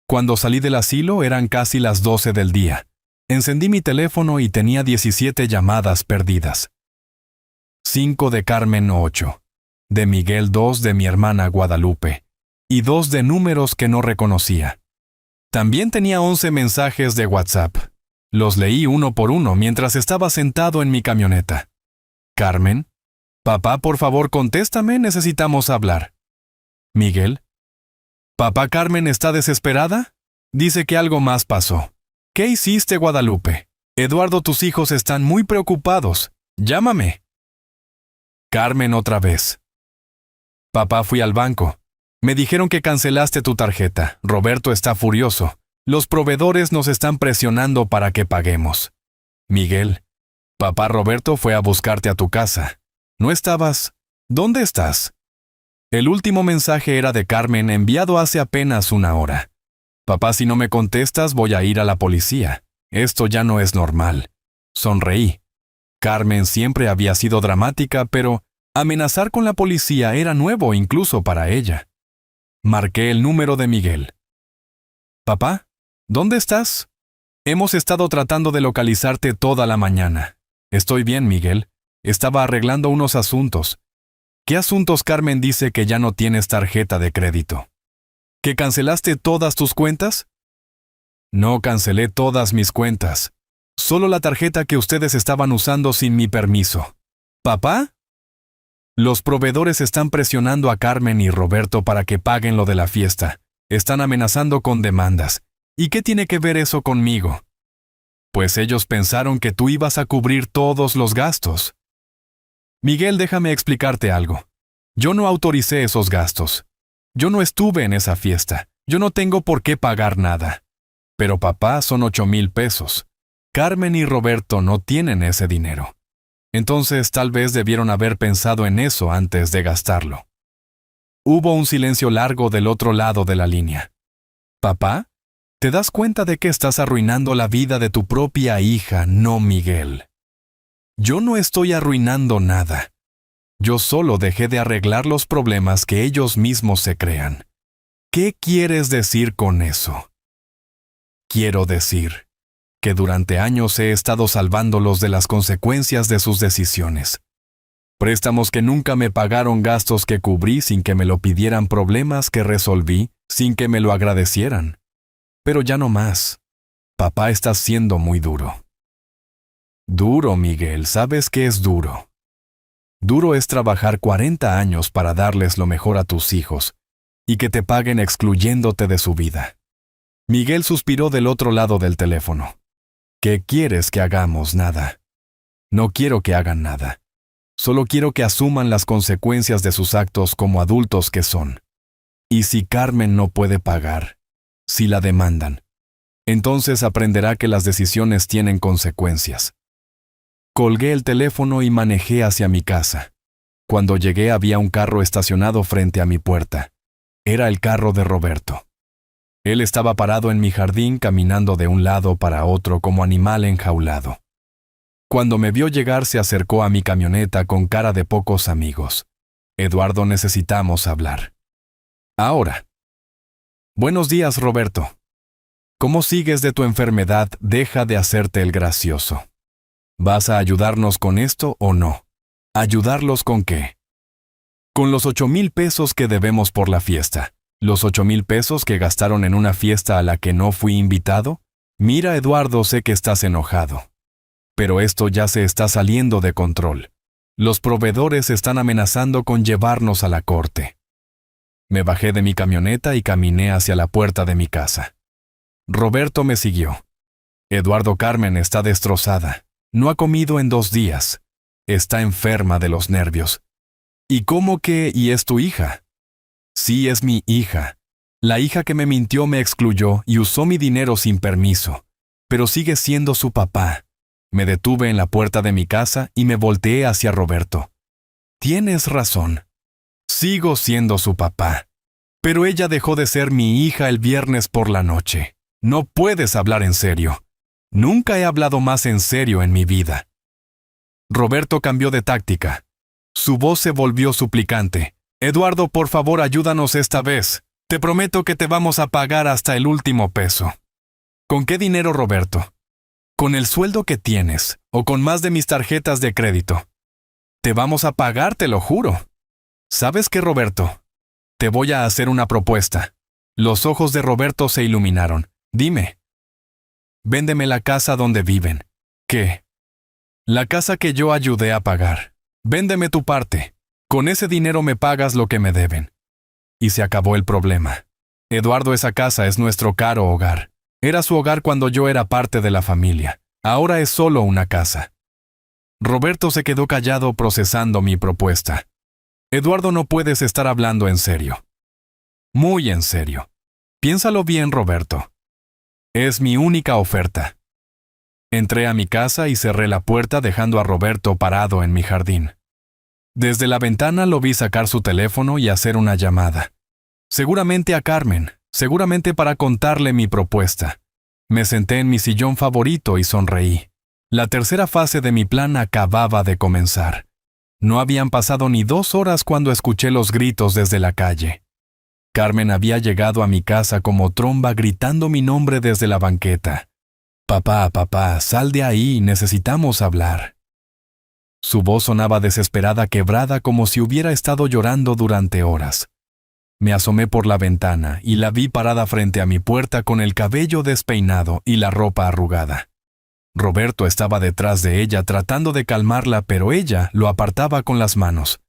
Cuando salí del asilo eran casi las 12 del día. Encendí mi teléfono y tenía 17 llamadas perdidas. 5 de Carmen, 8. De Miguel, 2 de mi hermana Guadalupe. Y 2 de números que no reconocía. También tenía 11 mensajes de WhatsApp. Los leí uno por uno mientras estaba sentado en mi camioneta. Carmen. Papá, por favor, contéstame, necesitamos hablar. Miguel. Papá, Carmen está desesperada. Dice que algo más pasó. ¿Qué hiciste, Guadalupe? Eduardo, tus hijos están muy preocupados. Llámame. Carmen otra vez. Papá, fui al banco. Me dijeron que cancelaste tu tarjeta. Roberto está furioso. Los proveedores nos están presionando para que paguemos. Miguel. Papá, Roberto fue a buscarte a tu casa. ¿No estabas? ¿Dónde estás? El último mensaje era de Carmen enviado hace apenas una hora. Papá, si no me contestas, voy a ir a la policía. Esto ya no es normal. Sonreí. Carmen siempre había sido dramática, pero Amenazar con la policía era nuevo incluso para ella. Marqué el número de Miguel. «Papá, ¿dónde estás? Hemos estado tratando de localizarte toda la mañana». «Estoy bien, Miguel. Estaba arreglando unos asuntos». «¿Qué asuntos? Carmen dice que ya no tienes tarjeta de crédito». ¿Que cancelaste todas tus cuentas?» «No cancelé todas mis cuentas. Solo la tarjeta que ustedes estaban usando sin mi permiso». «¿Papá?» «Los proveedores están presionando a Carmen y Roberto para que paguen lo de la fiesta. Están amenazando con demandas. ¿Y qué tiene que ver eso conmigo?» «Pues ellos pensaron que tú ibas a cubrir todos los gastos». «Miguel, déjame explicarte algo. Yo no autoricé esos gastos. Yo no estuve en esa fiesta. Yo no tengo por qué pagar nada. Pero papá, son 8,000 pesos. Carmen y Roberto no tienen ese dinero. Entonces tal vez debieron haber pensado en eso antes de gastarlo». Hubo un silencio largo del otro lado de la línea. «Papá, ¿te das cuenta de que estás arruinando la vida de tu propia hija, no Miguel?» «Yo no estoy arruinando nada. Yo solo dejé de arreglar los problemas que ellos mismos se crean». «¿Qué quieres decir con eso?» «Quiero decir que durante años he estado salvándolos de las consecuencias de sus decisiones. Préstamos que nunca me pagaron, gastos que cubrí sin que me lo pidieran, problemas que resolví sin que me lo agradecieran. Pero ya no más. Papá está siendo muy duro». «Duro, Miguel, ¿sabes qué es duro? Duro es trabajar 40 años para darles lo mejor a tus hijos y que te paguen excluyéndote de su vida». Miguel suspiró del otro lado del teléfono. «¿Qué quieres que hagamos? Nada. No quiero que hagan nada. Solo quiero que asuman las consecuencias de sus actos como adultos que son. Y si Carmen no puede pagar, si la demandan, entonces aprenderá que las decisiones tienen consecuencias». Colgué el teléfono y manejé hacia mi casa. Cuando llegué había un carro estacionado frente a mi puerta. Era el carro de Roberto. Él estaba parado en mi jardín caminando de un lado para otro como animal enjaulado. Cuando me vio llegar se acercó a mi camioneta con cara de pocos amigos. «Eduardo, necesitamos hablar». «Ahora». «Buenos días, Roberto. ¿Cómo sigues de tu enfermedad? Deja de hacerte el gracioso. ¿Vas a ayudarnos con esto o no?» «¿Ayudarlos con qué?» «Con los 8,000 pesos que debemos por la fiesta. Los 8,000 pesos que gastaron en una fiesta a la que no fui invitado. Mira, Eduardo, sé que estás enojado. Pero esto ya se está saliendo de control. Los proveedores están amenazando con llevarnos a la corte». Me bajé de mi camioneta y caminé hacia la puerta de mi casa. Roberto me siguió. «Eduardo, Carmen está destrozada. No ha comido en 2 días. Está enferma de los nervios». «¿Y cómo que? ¿Y es tu hija?» «Sí, es mi hija. La hija que me mintió, me excluyó y usó mi dinero sin permiso. Pero sigue siendo su papá». Me detuve en la puerta de mi casa y me volteé hacia Roberto. «Tienes razón. Sigo siendo su papá. Pero ella dejó de ser mi hija el viernes por la noche. No puedes hablar en serio. Nunca he hablado más en serio en mi vida». Roberto cambió de táctica. Su voz se volvió suplicante. «Eduardo, por favor, ayúdanos esta vez. Te prometo que te vamos a pagar hasta el último peso». «¿Con qué dinero, Roberto?» «Con el sueldo que tienes, o con más de mis tarjetas de crédito. Te vamos a pagar, te lo juro». «¿Sabes qué, Roberto? Te voy a hacer una propuesta». Los ojos de Roberto se iluminaron. «Dime». «Véndeme la casa donde viven». «¿Qué?» «La casa que yo ayudé a pagar. Véndeme tu parte. Con ese dinero me pagas lo que me deben». Y se acabó el problema. «Eduardo, esa casa es nuestro caro hogar. Era su hogar cuando yo era parte de la familia. Ahora es solo una casa». Roberto se quedó callado procesando mi propuesta. «Eduardo, no puedes estar hablando en serio». «Muy en serio. Piénsalo bien, Roberto. Es mi única oferta». Entré a mi casa y cerré la puerta dejando a Roberto parado en mi jardín. Desde la ventana lo vi sacar su teléfono y hacer una llamada. Seguramente a Carmen, seguramente para contarle mi propuesta. Me senté en mi sillón favorito y sonreí. La tercera fase de mi plan acababa de comenzar. No habían pasado ni 2 horas cuando escuché los gritos desde la calle. Carmen había llegado a mi casa como tromba gritando mi nombre desde la banqueta. «Papá, papá, sal de ahí, necesitamos hablar». Su voz sonaba desesperada, quebrada, como si hubiera estado llorando durante horas. Me asomé por la ventana y la vi parada frente a mi puerta con el cabello despeinado y la ropa arrugada. Roberto estaba detrás de ella tratando de calmarla, pero ella lo apartaba con las manos.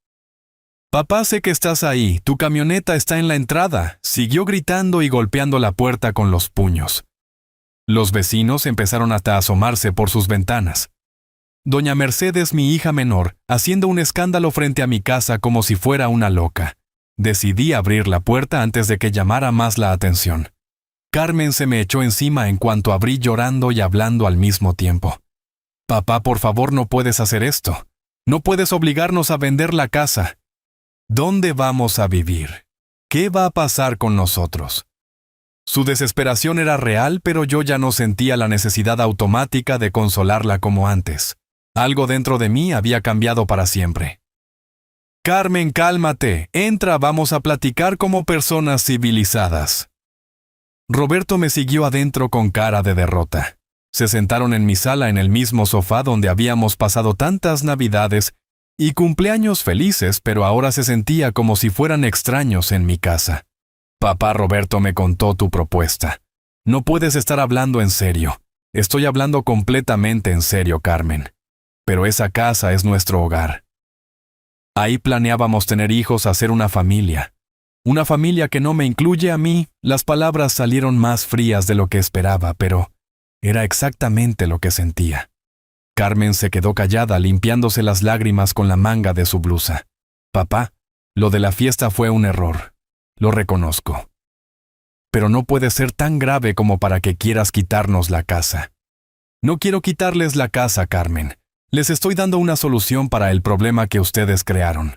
«Papá, sé que estás ahí, tu camioneta está en la entrada», siguió gritando y golpeando la puerta con los puños. Los vecinos empezaron hasta a asomarse por sus ventanas. Doña Mercedes, mi hija menor, haciendo un escándalo frente a mi casa como si fuera una loca. Decidí abrir la puerta antes de que llamara más la atención. Carmen se me echó encima en cuanto abrí, llorando y hablando al mismo tiempo. «Papá, por favor, no puedes hacer esto. No puedes obligarnos a vender la casa. ¿Dónde vamos a vivir? ¿Qué va a pasar con nosotros?». Su desesperación era real, pero yo ya no sentía la necesidad automática de consolarla como antes. Algo dentro de mí había cambiado para siempre. «Carmen, cálmate. Entra, vamos a platicar como personas civilizadas». Roberto me siguió adentro con cara de derrota. Se sentaron en mi sala en el mismo sofá donde habíamos pasado tantas Navidades y cumpleaños felices, pero ahora se sentía como si fueran extraños en mi casa. «Papá, Roberto me contó tu propuesta. No puedes estar hablando en serio. Estoy hablando completamente en serio, Carmen. Pero esa casa es nuestro hogar. Ahí planeábamos tener hijos, hacer una familia. Una familia que no me incluye a mí». Las palabras salieron más frías de lo que esperaba, pero era exactamente lo que sentía. Carmen se quedó callada, limpiándose las lágrimas con la manga de su blusa. «Papá, lo de la fiesta fue un error. Lo reconozco. Pero no puede ser tan grave como para que quieras quitarnos la casa». «No quiero quitarles la casa, Carmen. Les estoy dando una solución para el problema que ustedes crearon».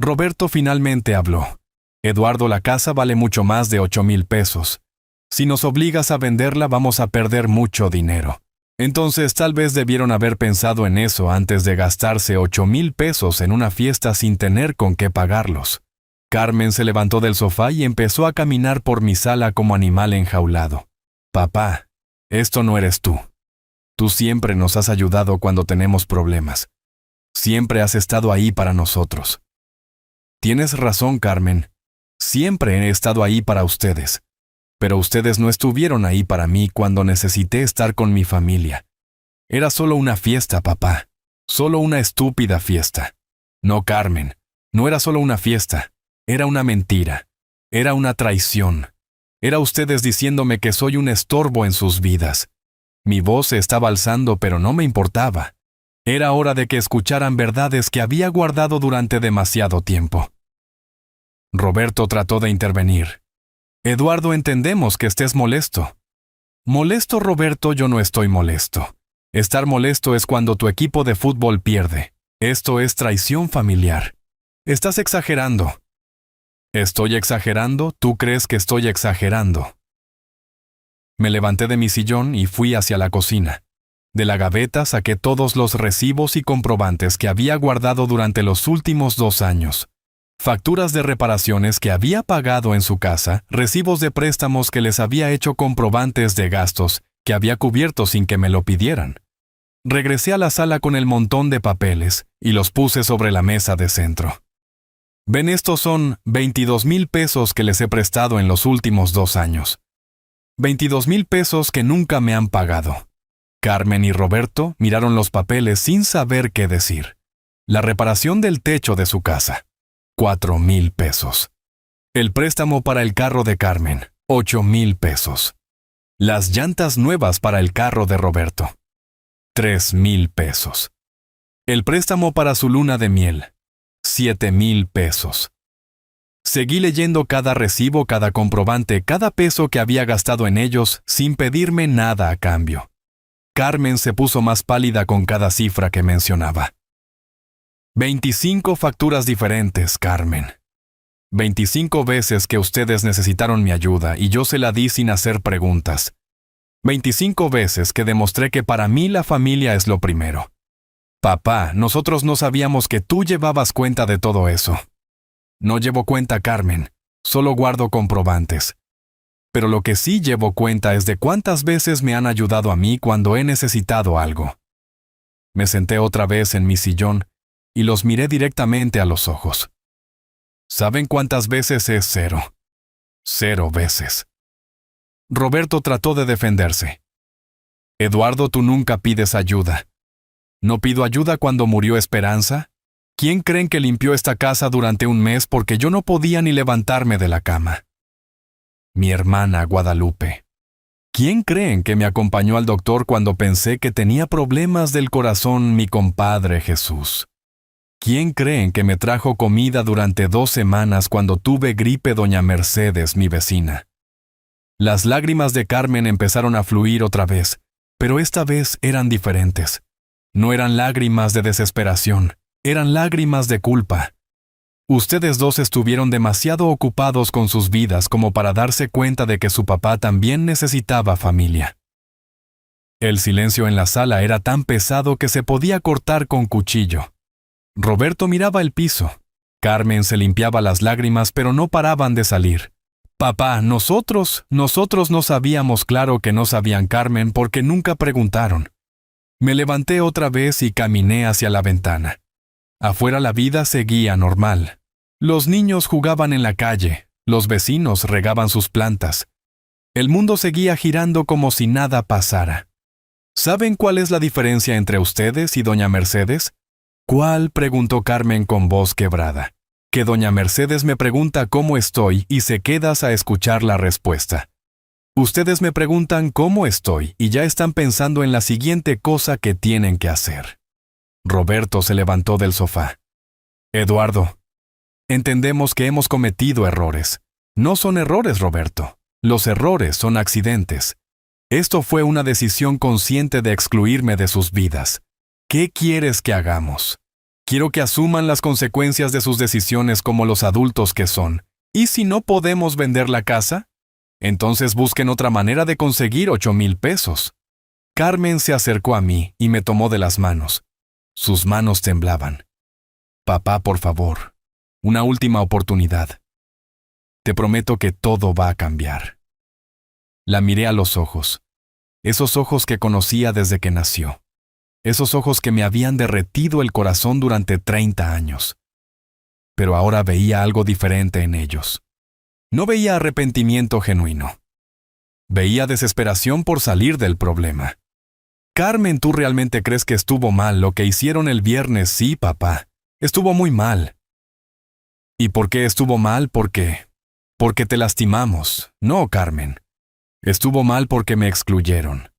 Roberto finalmente habló. «Eduardo, la casa vale mucho más de 8,000 pesos. Si nos obligas a venderla, vamos a perder mucho dinero. Entonces tal vez debieron haber pensado en eso antes de gastarse 8,000 pesos en una fiesta sin tener con qué pagarlos». Carmen se levantó del sofá y empezó a caminar por mi sala como animal enjaulado. «Papá, esto no eres tú. Tú siempre nos has ayudado cuando tenemos problemas. Siempre has estado ahí para nosotros». «Tienes razón, Carmen. Siempre he estado ahí para ustedes. Pero ustedes no estuvieron ahí para mí cuando necesité estar con mi familia. Era solo una fiesta, papá. Solo una estúpida fiesta». «No, Carmen. No era solo una fiesta. Era una mentira. Era una traición. Era ustedes diciéndome que soy un estorbo en sus vidas». Mi voz se estaba alzando, pero no me importaba. Era hora de que escucharan verdades que había guardado durante demasiado tiempo. Roberto trató de intervenir. «Eduardo, entendemos que estés molesto». «Molesto, Roberto, yo no estoy molesto. Estar molesto es cuando tu equipo de fútbol pierde. Esto es traición familiar. Estás exagerando». «¿Estoy exagerando? ¿Tú crees que estoy exagerando?». Me levanté de mi sillón y fui hacia la cocina. De la gaveta saqué todos los recibos y comprobantes que había guardado durante los últimos 2 años. Facturas de reparaciones que había pagado en su casa, recibos de préstamos que les había hecho, comprobantes de gastos que había cubierto sin que me lo pidieran. Regresé a la sala con el montón de papeles y los puse sobre la mesa de centro. «Ven, estos son 22,000 pesos que les he prestado en los últimos 2 años. 22,000 pesos que nunca me han pagado». Carmen y Roberto miraron los papeles sin saber qué decir. La reparación del techo de su casa, 4,000 pesos. El préstamo para el carro de Carmen, 8,000 pesos. Las llantas nuevas para el carro de Roberto, 3,000 pesos. El préstamo para su luna de miel, 7,000 pesos. Seguí leyendo cada recibo, cada comprobante, cada peso que había gastado en ellos sin pedirme nada a cambio. Carmen se puso más pálida con cada cifra que mencionaba. 25 facturas diferentes, Carmen. 25 veces que ustedes necesitaron mi ayuda y yo se la di sin hacer preguntas. 25 veces que demostré que para mí la familia es lo primero. Papá, nosotros no sabíamos que tú llevabas cuenta de todo eso. No llevo cuenta, Carmen, solo guardo comprobantes. Pero lo que sí llevo cuenta es de cuántas veces me han ayudado a mí cuando he necesitado algo. Me senté otra vez en mi sillón y los miré directamente a los ojos. ¿Saben cuántas veces es 0? 0 veces. Roberto trató de defenderse. Eduardo, tú nunca pides ayuda. ¿No pido ayuda cuando murió Esperanza? ¿Quién creen que limpió esta casa durante un mes porque yo no podía ni levantarme de la cama? Mi hermana Guadalupe. ¿Quién creen que me acompañó al doctor cuando pensé que tenía problemas del corazón mi compadre Jesús? ¿Quién creen que me trajo comida durante 2 semanas cuando tuve gripe doña Mercedes, mi vecina? Las lágrimas de Carmen empezaron a fluir otra vez, pero esta vez eran diferentes. No eran lágrimas de desesperación, eran lágrimas de culpa. Ustedes dos estuvieron demasiado ocupados con sus vidas como para darse cuenta de que su papá también necesitaba familia. El silencio en la sala era tan pesado que se podía cortar con cuchillo. Roberto miraba el piso. Carmen se limpiaba las lágrimas, pero no paraban de salir. Papá, nosotros no sabíamos, claro que no sabían, Carmen, porque nunca preguntaron. Me levanté otra vez y caminé hacia la ventana. Afuera la vida seguía normal. Los niños jugaban en la calle, los vecinos regaban sus plantas. El mundo seguía girando como si nada pasara. ¿Saben cuál es la diferencia entre ustedes y doña Mercedes? ¿Cuál?, preguntó Carmen con voz quebrada. Que doña Mercedes me pregunta cómo estoy y se quedas a escuchar la respuesta. Ustedes me preguntan cómo estoy y ya están pensando en la siguiente cosa que tienen que hacer. Roberto se levantó del sofá. Eduardo, entendemos que hemos cometido errores. No son errores, Roberto. Los errores son accidentes. Esto fue una decisión consciente de excluirme de sus vidas. ¿Qué quieres que hagamos? Quiero que asuman las consecuencias de sus decisiones como los adultos que son. ¿Y si no podemos vender la casa? Entonces busquen otra manera de conseguir 8,000 pesos. Carmen se acercó a mí y me tomó de las manos. Sus manos temblaban. Papá, por favor, una última oportunidad. Te prometo que todo va a cambiar. La miré a los ojos, esos ojos que conocía desde que nació, esos ojos que me habían derretido el corazón durante 30 años. Pero ahora veía algo diferente en ellos. No veía arrepentimiento genuino. Veía desesperación por salir del problema. Carmen, ¿tú realmente crees que estuvo mal lo que hicieron el viernes? Sí, papá. Estuvo muy mal. ¿Y por qué estuvo mal? Porque te lastimamos. No, Carmen. Estuvo mal porque me excluyeron.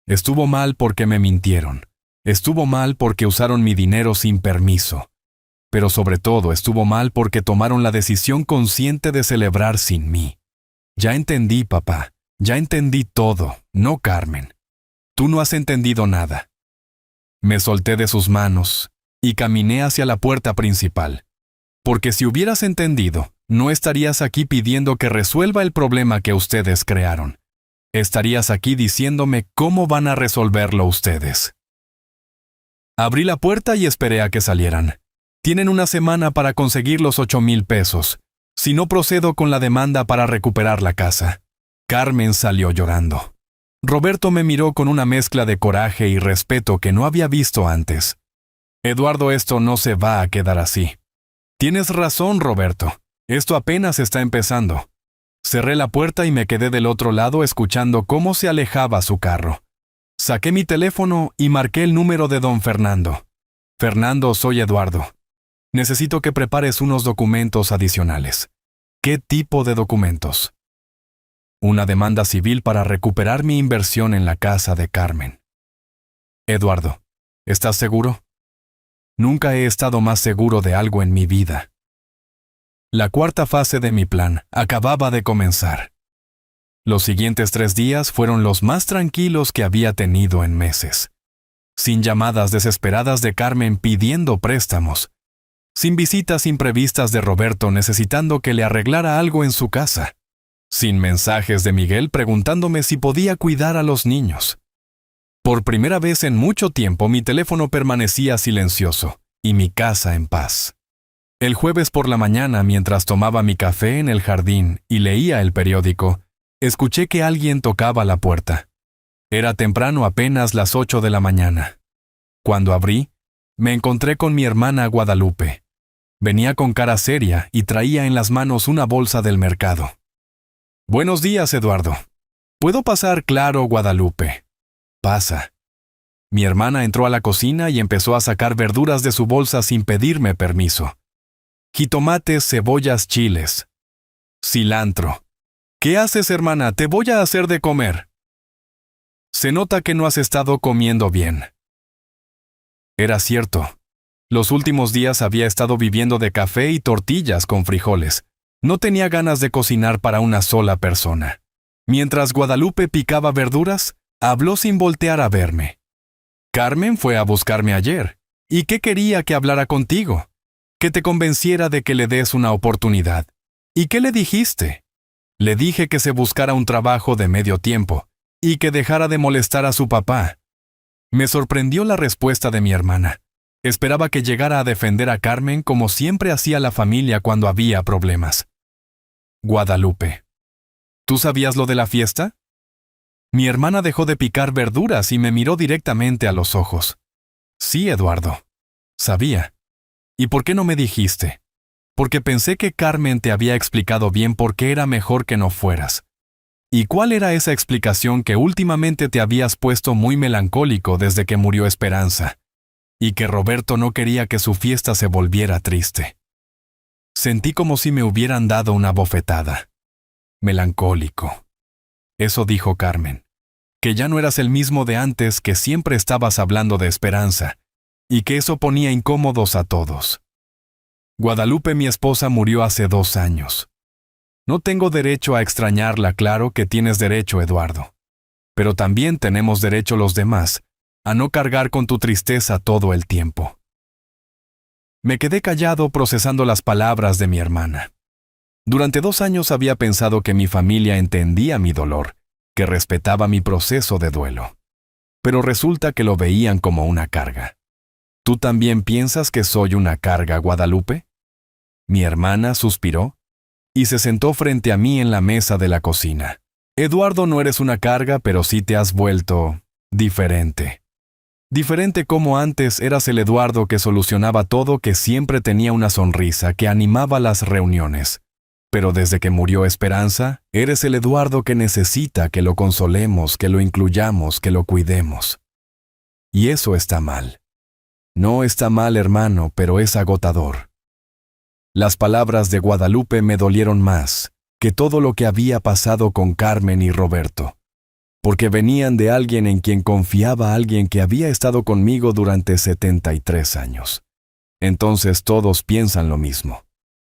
Estuvo mal porque me mintieron. Estuvo mal porque usaron mi dinero sin permiso. Pero sobre todo estuvo mal porque tomaron la decisión consciente de celebrar sin mí. Ya entendí, papá. Ya entendí todo. No, Carmen. Tú no has entendido nada. Me solté de sus manos y caminé hacia la puerta principal. Porque si hubieras entendido, no estarías aquí pidiendo que resuelva el problema que ustedes crearon. Estarías aquí diciéndome cómo van a resolverlo ustedes. Abrí la puerta y esperé a que salieran. Tienen una semana para conseguir los 8,000 pesos. Si no procedo con la demanda para recuperar la casa. Carmen salió llorando. Roberto me miró con una mezcla de coraje y respeto que no había visto antes. Eduardo, esto no se va a quedar así. Tienes razón, Roberto. Esto apenas está empezando. Cerré la puerta y me quedé del otro lado escuchando cómo se alejaba su carro. Saqué mi teléfono y marqué el número de don Fernando. Fernando, soy Eduardo. Necesito que prepares unos documentos adicionales. ¿Qué tipo de documentos? Una demanda civil para recuperar mi inversión en la casa de Carmen. Eduardo, ¿estás seguro? Nunca he estado más seguro de algo en mi vida. La cuarta fase de mi plan acababa de comenzar. Los siguientes 3 días fueron los más tranquilos que había tenido en meses. Sin llamadas desesperadas de Carmen pidiendo préstamos. Sin visitas imprevistas de Roberto necesitando que le arreglara algo en su casa. Sin mensajes de Miguel preguntándome si podía cuidar a los niños. Por primera vez en mucho tiempo mi teléfono permanecía silencioso y mi casa en paz. El jueves por la mañana, mientras tomaba mi café en el jardín y leía el periódico, escuché que alguien tocaba la puerta. Era temprano, apenas las 8 de la mañana. Cuando abrí, me encontré con mi hermana Guadalupe. Venía con cara seria y traía en las manos una bolsa del mercado. «Buenos días, Eduardo. ¿Puedo pasar?» «Claro, Guadalupe. Pasa». Mi hermana entró a la cocina y empezó a sacar verduras de su bolsa sin pedirme permiso. Jitomates, cebollas, chiles. Cilantro. «¿Qué haces, hermana? Te voy a hacer de comer». «Se nota que no has estado comiendo bien». Era cierto. Los últimos días había estado viviendo de café y tortillas con frijoles. No tenía ganas de cocinar para una sola persona. Mientras Guadalupe picaba verduras, habló sin voltear a verme. «Carmen fue a buscarme ayer. ¿Y qué quería que hablara contigo? Que te convenciera de que le des una oportunidad. ¿Y qué le dijiste?» «Le dije que se buscara un trabajo de medio tiempo y que dejara de molestar a su papá». Me sorprendió la respuesta de mi hermana. Esperaba que llegara a defender a Carmen como siempre hacía la familia cuando había problemas. «Guadalupe, ¿tú sabías lo de la fiesta?» Mi hermana dejó de picar verduras y me miró directamente a los ojos. «Sí, Eduardo. Sabía. ¿Y por qué no me dijiste?» «Porque pensé que Carmen te había explicado bien por qué era mejor que no fueras». «¿Y cuál era esa explicación que últimamente te habías puesto muy melancólico desde que murió Esperanza? Y que Roberto no quería que su fiesta se volviera triste». Sentí como si me hubieran dado una bofetada. «Melancólico». Eso dijo Carmen. Que ya no eras el mismo de antes, que siempre estabas hablando de Esperanza, y que eso ponía incómodos a todos. Guadalupe, mi esposa, murió hace 2 años. No tengo derecho a extrañarla, claro que tienes derecho, Eduardo. Pero también tenemos derecho los demás a no cargar con tu tristeza todo el tiempo. Me quedé callado procesando las palabras de mi hermana. Durante 2 años había pensado que mi familia entendía mi dolor, que respetaba mi proceso de duelo. Pero resulta que lo veían como una carga. ¿Tú también piensas que soy una carga, Guadalupe?» Mi hermana suspiró y se sentó frente a mí en la mesa de la cocina. «Eduardo, no eres una carga, pero sí te has vuelto diferente. Diferente como antes eras el Eduardo que solucionaba todo, que siempre tenía una sonrisa, que animaba las reuniones. Pero desde que murió Esperanza, eres el Eduardo que necesita que lo consolemos, que lo incluyamos, que lo cuidemos. Y eso está mal. No está mal, hermano, pero es agotador». Las palabras de Guadalupe me dolieron más que todo lo que había pasado con Carmen y Roberto, porque venían de alguien en quien confiaba, alguien que había estado conmigo durante 73 años. Entonces todos piensan lo mismo.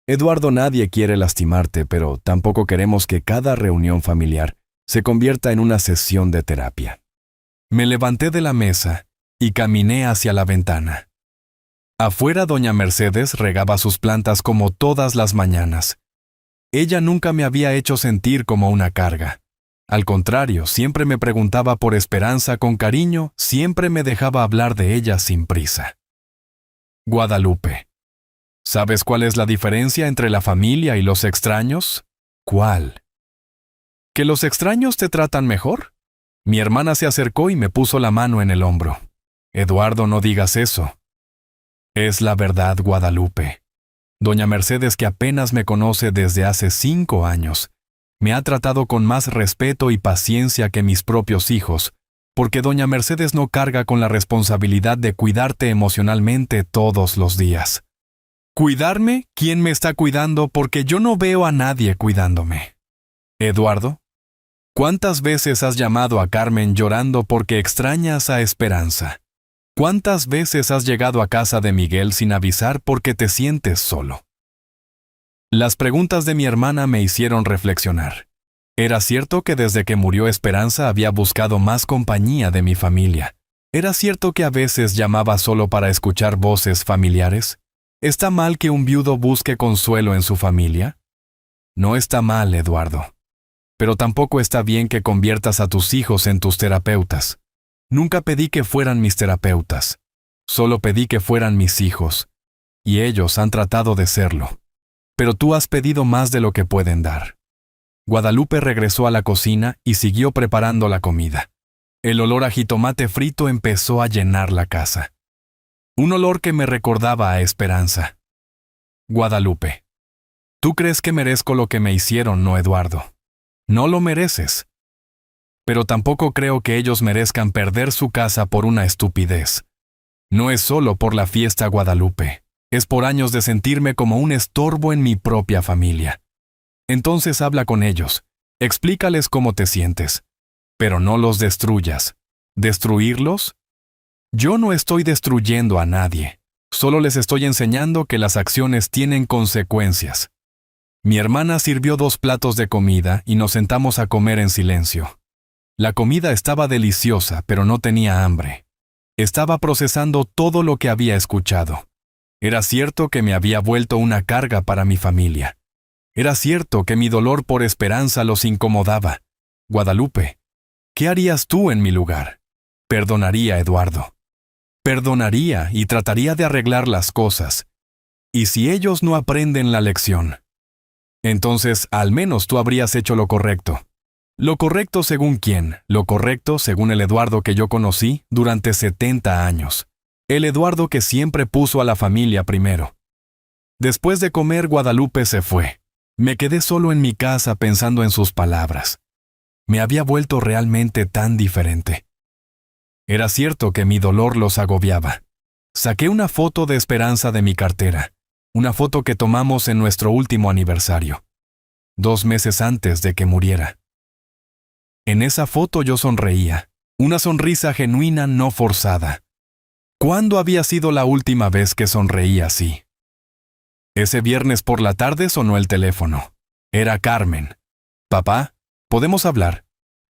«Eduardo, nadie quiere lastimarte, pero tampoco queremos que cada reunión familiar se convierta en una sesión de terapia». Me levanté de la mesa y caminé hacia la ventana. Afuera, doña Mercedes regaba sus plantas como todas las mañanas. Ella nunca me había hecho sentir como una carga. Al contrario, siempre me preguntaba por Esperanza con cariño, siempre me dejaba hablar de ella sin prisa. «Guadalupe, ¿sabes cuál es la diferencia entre la familia y los extraños?» «¿Cuál?» «¿Que los extraños te tratan mejor?» Mi hermana se acercó y me puso la mano en el hombro. «Eduardo, no digas eso. Es la verdad, Guadalupe. Doña Mercedes, que apenas me conoce desde hace 5 años, me ha tratado con más respeto y paciencia que mis propios hijos, porque doña Mercedes no carga con la responsabilidad de cuidarte emocionalmente todos los días». «¿Cuidarme? ¿Quién me está cuidando? Porque yo no veo a nadie cuidándome». «Eduardo, ¿cuántas veces has llamado a Carmen llorando porque extrañas a Esperanza? ¿Cuántas veces has llegado a casa de Miguel sin avisar porque te sientes solo?» Las preguntas de mi hermana me hicieron reflexionar. Era cierto que desde que murió Esperanza había buscado más compañía de mi familia. Era cierto que a veces llamaba solo para escuchar voces familiares. ¿Está mal que un viudo busque consuelo en su familia? No está mal, Eduardo. Pero tampoco está bien que conviertas a tus hijos en tus terapeutas. Nunca pedí que fueran mis terapeutas. Solo pedí que fueran mis hijos. Y ellos han tratado de serlo. Pero tú has pedido más de lo que pueden dar. Guadalupe regresó a la cocina y siguió preparando la comida. El olor a jitomate frito empezó a llenar la casa. Un olor que me recordaba a esperanza. Guadalupe. Tú crees que merezco lo que me hicieron, ¿no, Eduardo? No lo mereces. Pero tampoco creo que ellos merezcan perder su casa por una estupidez. No es solo por la fiesta, Guadalupe. Es por años de sentirme como un estorbo en mi propia familia. Entonces habla con ellos. Explícales cómo te sientes. Pero no los destruyas. ¿Destruirlos? Yo no estoy destruyendo a nadie. Solo les estoy enseñando que las acciones tienen consecuencias. Mi hermana sirvió 2 platos de comida y nos sentamos a comer en silencio. La comida estaba deliciosa, pero no tenía hambre. Estaba procesando todo lo que había escuchado. Era cierto que me había vuelto una carga para mi familia. Era cierto que mi dolor por esperanza los incomodaba. Guadalupe, ¿qué harías tú en mi lugar? Perdonaría a Eduardo. Perdonaría y trataría de arreglar las cosas. ¿Y si ellos no aprenden la lección? Entonces, al menos tú habrías hecho lo correcto. ¿Lo correcto según quién? Lo correcto según el Eduardo que yo conocí durante 70 años. El Eduardo que siempre puso a la familia primero. Después de comer, Guadalupe se fue. Me quedé solo en mi casa pensando en sus palabras. Me había vuelto realmente tan diferente. Era cierto que mi dolor los agobiaba. Saqué una foto de Esperanza de mi cartera, una foto que tomamos en nuestro último aniversario, 2 meses antes de que muriera. En esa foto yo sonreía, una sonrisa genuina no forzada. ¿Cuándo había sido la última vez que sonreí así? Ese viernes por la tarde sonó el teléfono. Era Carmen. «Papá, ¿podemos hablar?»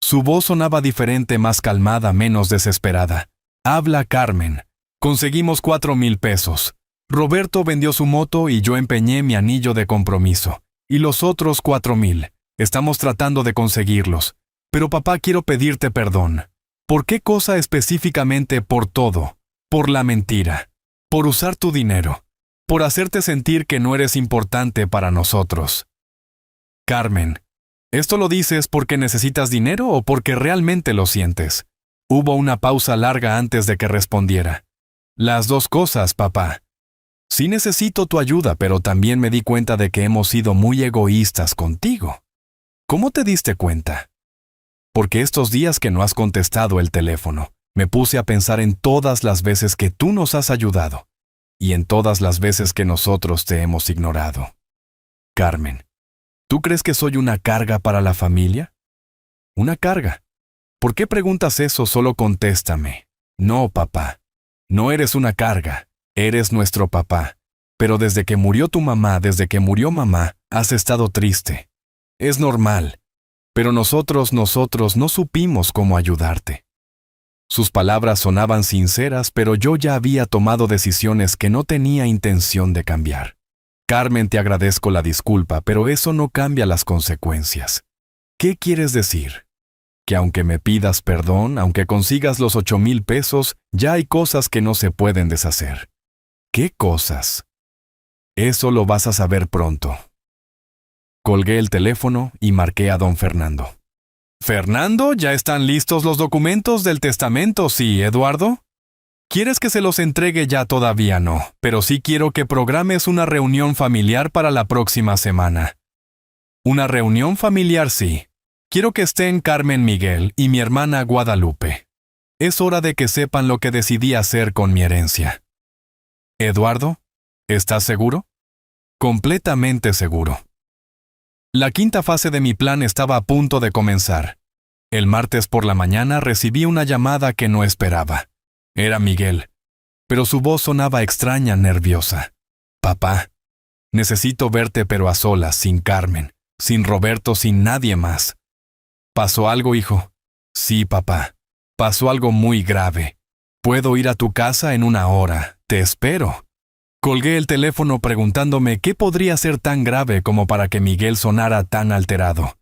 Su voz sonaba diferente, más calmada, menos desesperada. «Habla, Carmen. Conseguimos 4,000 pesos. Roberto vendió su moto y yo empeñé mi anillo de compromiso. Y los otros 4,000. Estamos tratando de conseguirlos. Pero papá, quiero pedirte perdón. ¿Por qué cosa específicamente? Por todo. Por la mentira. Por usar tu dinero. Por hacerte sentir que no eres importante para nosotros». Carmen, ¿esto lo dices porque necesitas dinero o porque realmente lo sientes? Hubo una pausa larga antes de que respondiera. Las 2 cosas, papá. Sí necesito tu ayuda, pero también me di cuenta de que hemos sido muy egoístas contigo. ¿Cómo te diste cuenta? Porque estos días que no has contestado el teléfono, me puse a pensar en todas las veces que tú nos has ayudado y en todas las veces que nosotros te hemos ignorado. Carmen, ¿tú crees que soy una carga para la familia? ¿Una carga? ¿Por qué preguntas eso? Solo contéstame. No, papá. No eres una carga. Eres nuestro papá. Pero desde que murió tu mamá, desde que murió mamá, has estado triste. Es normal. Pero nosotros no supimos cómo ayudarte. Sus palabras sonaban sinceras, pero yo ya había tomado decisiones que no tenía intención de cambiar. Carmen, te agradezco la disculpa, pero eso no cambia las consecuencias. ¿Qué quieres decir? Que aunque me pidas perdón, aunque consigas los 8,000 pesos, ya hay cosas que no se pueden deshacer. ¿Qué cosas? Eso lo vas a saber pronto. Colgué el teléfono y marqué a don Fernando. «Fernando, ¿ya están listos los documentos del testamento? Sí, Eduardo. ¿Quieres que se los entregue ya? Todavía no, pero sí quiero que programes una reunión familiar para la próxima semana». «Una reunión familiar, sí. Quiero que estén Carmen, Miguel y mi hermana Guadalupe. Es hora de que sepan lo que decidí hacer con mi herencia». «Eduardo, ¿estás seguro?» «Completamente seguro». La 5ª fase de mi plan estaba a punto de comenzar. El martes por la mañana recibí una llamada que no esperaba. Era Miguel, pero su voz sonaba extraña, nerviosa. «Papá, necesito verte, pero a solas, sin Carmen, sin Roberto, sin nadie más». «¿Pasó algo, hijo?» «Sí, papá. Pasó algo muy grave. Puedo ir a tu casa en 1 hora. Te espero». Colgué el teléfono preguntándome qué podría ser tan grave como para que Miguel sonara tan alterado.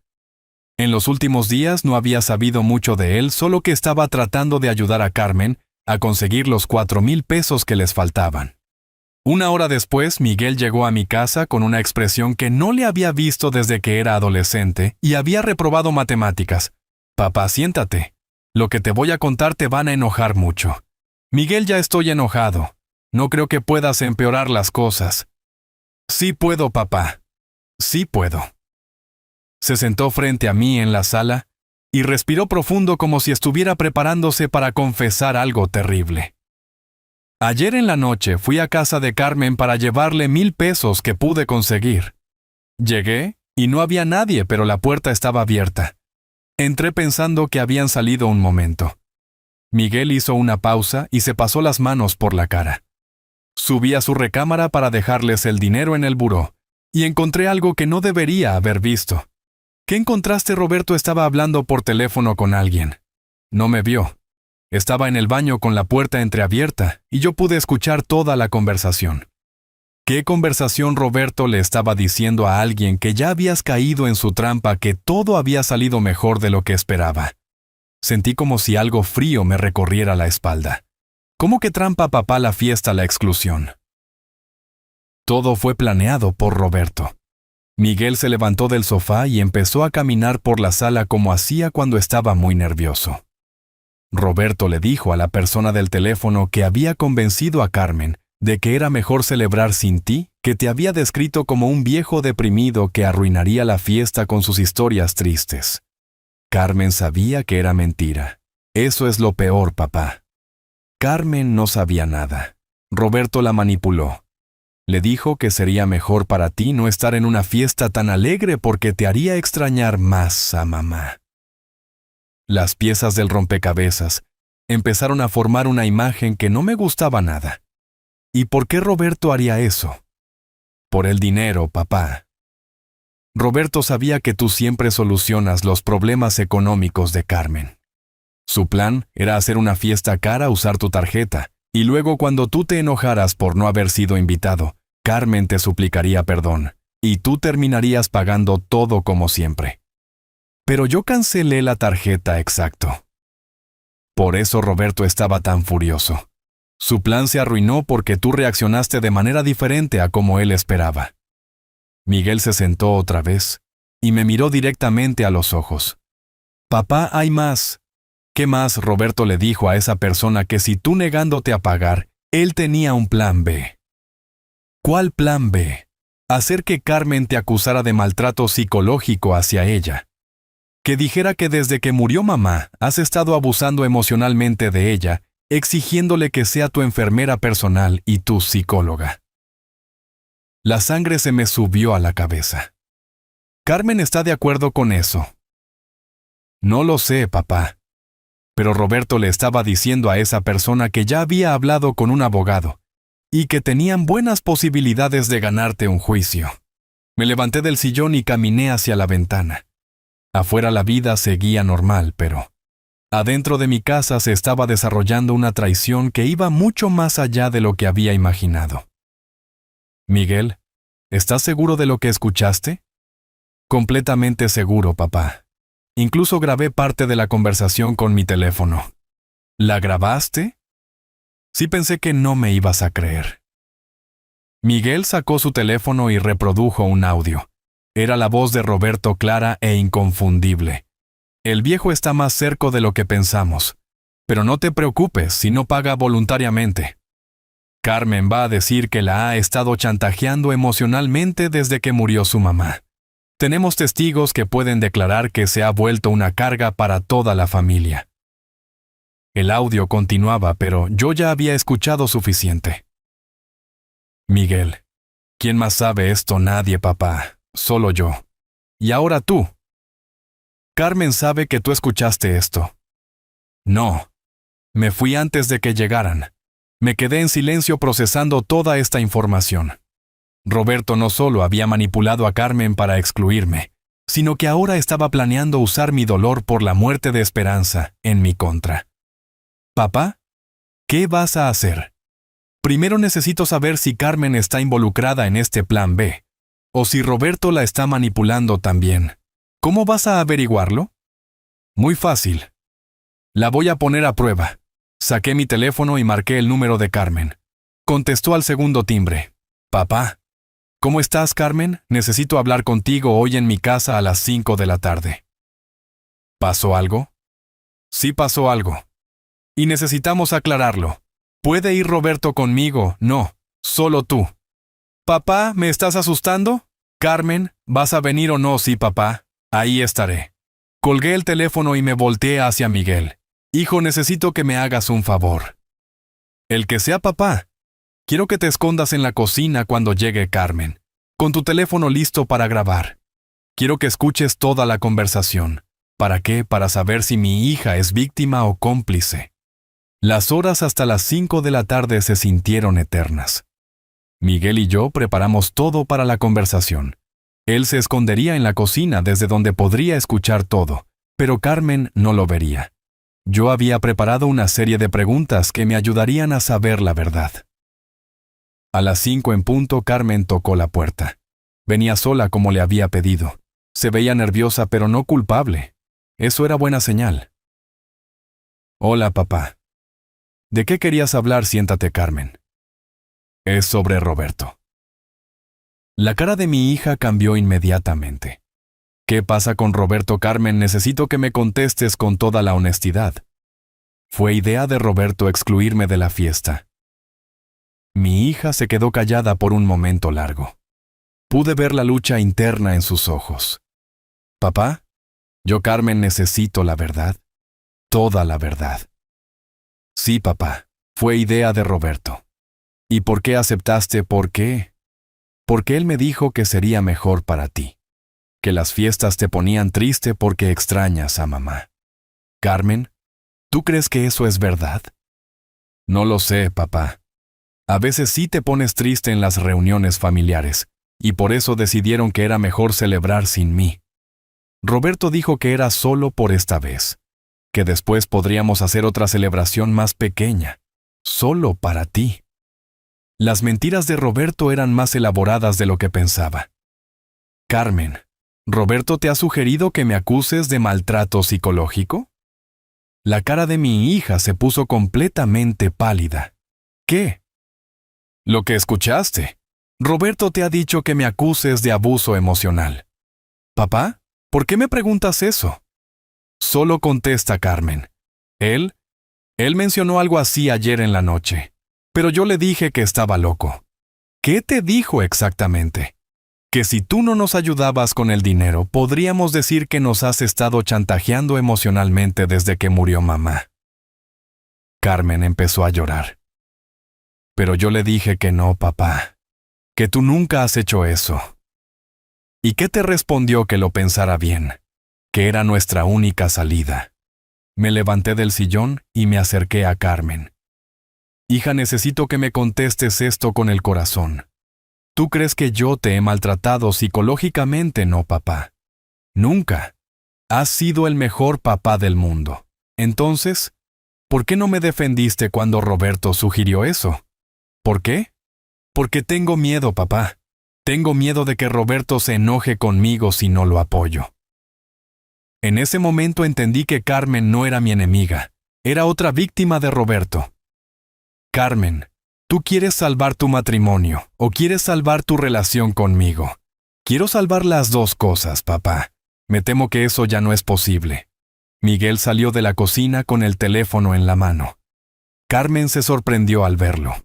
En los últimos días no había sabido mucho de él, solo que estaba tratando de ayudar a Carmen a conseguir los 4,000 pesos que les faltaban. Una hora después, Miguel llegó a mi casa con una expresión que no le había visto desde que era adolescente y había reprobado matemáticas. Papá, siéntate. Lo que te voy a contar te van a enojar mucho. Miguel, ya estoy enojado. No creo que puedas empeorar las cosas. Sí puedo, papá. Sí puedo. Se sentó frente a mí en la sala y respiró profundo como si estuviera preparándose para confesar algo terrible. Ayer en la noche fui a casa de Carmen para llevarle 1,000 pesos que pude conseguir. Llegué y no había nadie, pero la puerta estaba abierta. Entré pensando que habían salido un momento. Miguel hizo una pausa y se pasó las manos por la cara. Subí a su recámara para dejarles el dinero en el buró y encontré algo que no debería haber visto. ¿Qué encontraste? Roberto estaba hablando por teléfono con alguien. No me vio. Estaba en el baño con la puerta entreabierta y yo pude escuchar toda la conversación. ¿Qué conversación? Roberto le estaba diciendo a alguien que ya habías caído en su trampa, que todo había salido mejor de lo que esperaba. Sentí como si algo frío me recorriera la espalda. ¿Cómo que trampa, papá? La fiesta, la exclusión. Todo fue planeado por Roberto. Miguel se levantó del sofá y empezó a caminar por la sala como hacía cuando estaba muy nervioso. Roberto le dijo a la persona del teléfono que había convencido a Carmen de que era mejor celebrar sin ti, que te había descrito como un viejo deprimido que arruinaría la fiesta con sus historias tristes. Carmen sabía que era mentira. Eso es lo peor, papá. Carmen no sabía nada. Roberto la manipuló. Le dijo que sería mejor para ti no estar en una fiesta tan alegre porque te haría extrañar más a mamá. Las piezas del rompecabezas empezaron a formar una imagen que no me gustaba nada. ¿Y por qué Roberto haría eso? Por el dinero, papá. Roberto sabía que tú siempre solucionas los problemas económicos de Carmen. Su plan era hacer una fiesta cara, usar tu tarjeta, y luego cuando tú te enojaras por no haber sido invitado, Carmen te suplicaría perdón, y tú terminarías pagando todo como siempre. Pero yo cancelé la tarjeta, exacto. Por eso Roberto estaba tan furioso. Su plan se arruinó porque tú reaccionaste de manera diferente a como él esperaba. Miguel se sentó otra vez y me miró directamente a los ojos. Papá, hay más. ¿Qué más? Roberto le dijo a esa persona que si tú negándote a pagar, él tenía un plan B. ¿Cuál plan B? Hacer que Carmen te acusara de maltrato psicológico hacia ella. Que dijera que desde que murió mamá has estado abusando emocionalmente de ella, exigiéndole que sea tu enfermera personal y tu psicóloga. La sangre se me subió a la cabeza. Carmen está de acuerdo con eso. No lo sé, papá. Pero Roberto le estaba diciendo a esa persona que ya había hablado con un abogado y que tenían buenas posibilidades de ganarte un juicio. Me levanté del sillón y caminé hacia la ventana. Afuera la vida seguía normal, pero adentro de mi casa se estaba desarrollando una traición que iba mucho más allá de lo que había imaginado. Miguel, ¿estás seguro de lo que escuchaste? Completamente seguro, papá. Incluso grabé parte de la conversación con mi teléfono. ¿La grabaste? Sí, pensé que no me ibas a creer. Miguel sacó su teléfono y reprodujo un audio. Era la voz de Roberto, clara e inconfundible. El viejo está más cerca de lo que pensamos. Pero no te preocupes si no paga voluntariamente. Carmen va a decir que la ha estado chantajeando emocionalmente desde que murió su mamá. Tenemos testigos que pueden declarar que se ha vuelto una carga para toda la familia. El audio continuaba, pero yo ya había escuchado suficiente. Miguel, ¿quién más sabe esto? Nadie, papá. Solo yo. Y ahora tú. Carmen sabe que tú escuchaste esto. No. Me fui antes de que llegaran. Me quedé en silencio procesando toda esta información. Roberto no solo había manipulado a Carmen para excluirme, sino que ahora estaba planeando usar mi dolor por la muerte de Esperanza en mi contra. Papá, ¿qué vas a hacer? Primero necesito saber si Carmen está involucrada en este plan B, o si Roberto la está manipulando también. ¿Cómo vas a averiguarlo? Muy fácil. La voy a poner a prueba. Saqué mi teléfono y marqué el número de Carmen. Contestó al segundo timbre. Papá. ¿Cómo estás, Carmen? Necesito hablar contigo hoy en mi casa a las 5 de la tarde. ¿Pasó algo? Sí pasó algo. Y necesitamos aclararlo. ¿Puede ir Roberto conmigo? No, solo tú. Papá, ¿me estás asustando? Carmen, ¿vas a venir o no? Sí, papá. Ahí estaré. Colgué el teléfono y me volteé hacia Miguel. Hijo, necesito que me hagas un favor. El que sea papá. Quiero que te escondas en la cocina cuando llegue Carmen, con tu teléfono listo para grabar. Quiero que escuches toda la conversación. ¿Para qué? Para saber si mi hija es víctima o cómplice. Las horas hasta las 5 de la tarde se sintieron eternas. Miguel y yo preparamos todo para la conversación. Él se escondería en la cocina desde donde podría escuchar todo, pero Carmen no lo vería. Yo había preparado una serie de preguntas que me ayudarían a saber la verdad. A las 5 en punto, Carmen tocó la puerta. Venía sola como le había pedido. Se veía nerviosa pero no culpable. Eso era buena señal. Hola, papá. ¿De qué querías hablar? Siéntate, Carmen. Es sobre Roberto. La cara de mi hija cambió inmediatamente. ¿Qué pasa con Roberto, Carmen? Necesito que me contestes con toda la honestidad. Fue idea de Roberto excluirme de la fiesta. Mi hija se quedó callada por un momento largo. Pude ver la lucha interna en sus ojos. Papá, yo, Carmen, necesito la verdad. Toda la verdad. Sí, papá, fue idea de Roberto. ¿Y por qué aceptaste? ¿Por qué? Porque él me dijo que sería mejor para ti. Que las fiestas te ponían triste porque extrañas a mamá. Carmen, ¿tú crees que eso es verdad? No lo sé, papá. A veces sí te pones triste en las reuniones familiares, y por eso decidieron que era mejor celebrar sin mí. Roberto dijo que era solo por esta vez, que después podríamos hacer otra celebración más pequeña, solo para ti. Las mentiras de Roberto eran más elaboradas de lo que pensaba. Carmen, ¿Roberto te ha sugerido que me acuses de maltrato psicológico? La cara de mi hija se puso completamente pálida. ¿Qué? Lo que escuchaste. Roberto te ha dicho que me acuses de abuso emocional. ¿Papá? ¿Por qué me preguntas eso? Solo contesta, Carmen. Él mencionó algo así ayer en la noche, pero yo le dije que estaba loco. ¿Qué te dijo exactamente? Que si tú no nos ayudabas con el dinero, podríamos decir que nos has estado chantajeando emocionalmente desde que murió mamá. Carmen empezó a llorar. Pero yo le dije que no, papá, que tú nunca has hecho eso. ¿Y qué te respondió? Que lo pensara bien, que era nuestra única salida. Me levanté del sillón y me acerqué a Carmen. Hija, necesito que me contestes esto con el corazón. ¿Tú crees que yo te he maltratado psicológicamente? No, papá. Nunca. Has sido el mejor papá del mundo. Entonces, ¿por qué no me defendiste cuando Roberto sugirió eso? ¿Por qué? Porque tengo miedo, papá. Tengo miedo de que Roberto se enoje conmigo si no lo apoyo. En ese momento entendí que Carmen no era mi enemiga, era otra víctima de Roberto. Carmen, ¿tú quieres salvar tu matrimonio o quieres salvar tu relación conmigo? Quiero salvar las dos cosas, papá. Me temo que eso ya no es posible. Miguel salió de la cocina con el teléfono en la mano. Carmen se sorprendió al verlo.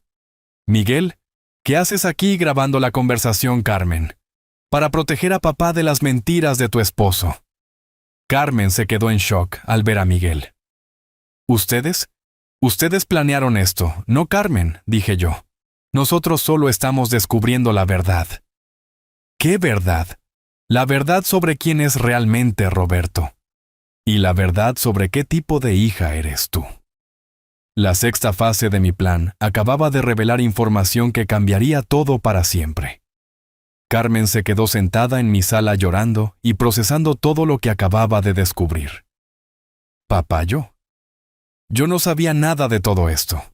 Miguel, ¿qué haces aquí grabando la conversación, Carmen? Para proteger a papá de las mentiras de tu esposo. Carmen se quedó en shock al ver a Miguel. ¿Ustedes planearon esto, no, Carmen?, dije yo. Nosotros solo estamos descubriendo la verdad. ¿Qué verdad? La verdad sobre quién es realmente Roberto. Y la verdad sobre qué tipo de hija eres tú. La sexta fase de mi plan acababa de revelar información que cambiaría todo para siempre. Carmen se quedó sentada en mi sala llorando y procesando todo lo que acababa de descubrir. Papá, yo no sabía nada de todo esto.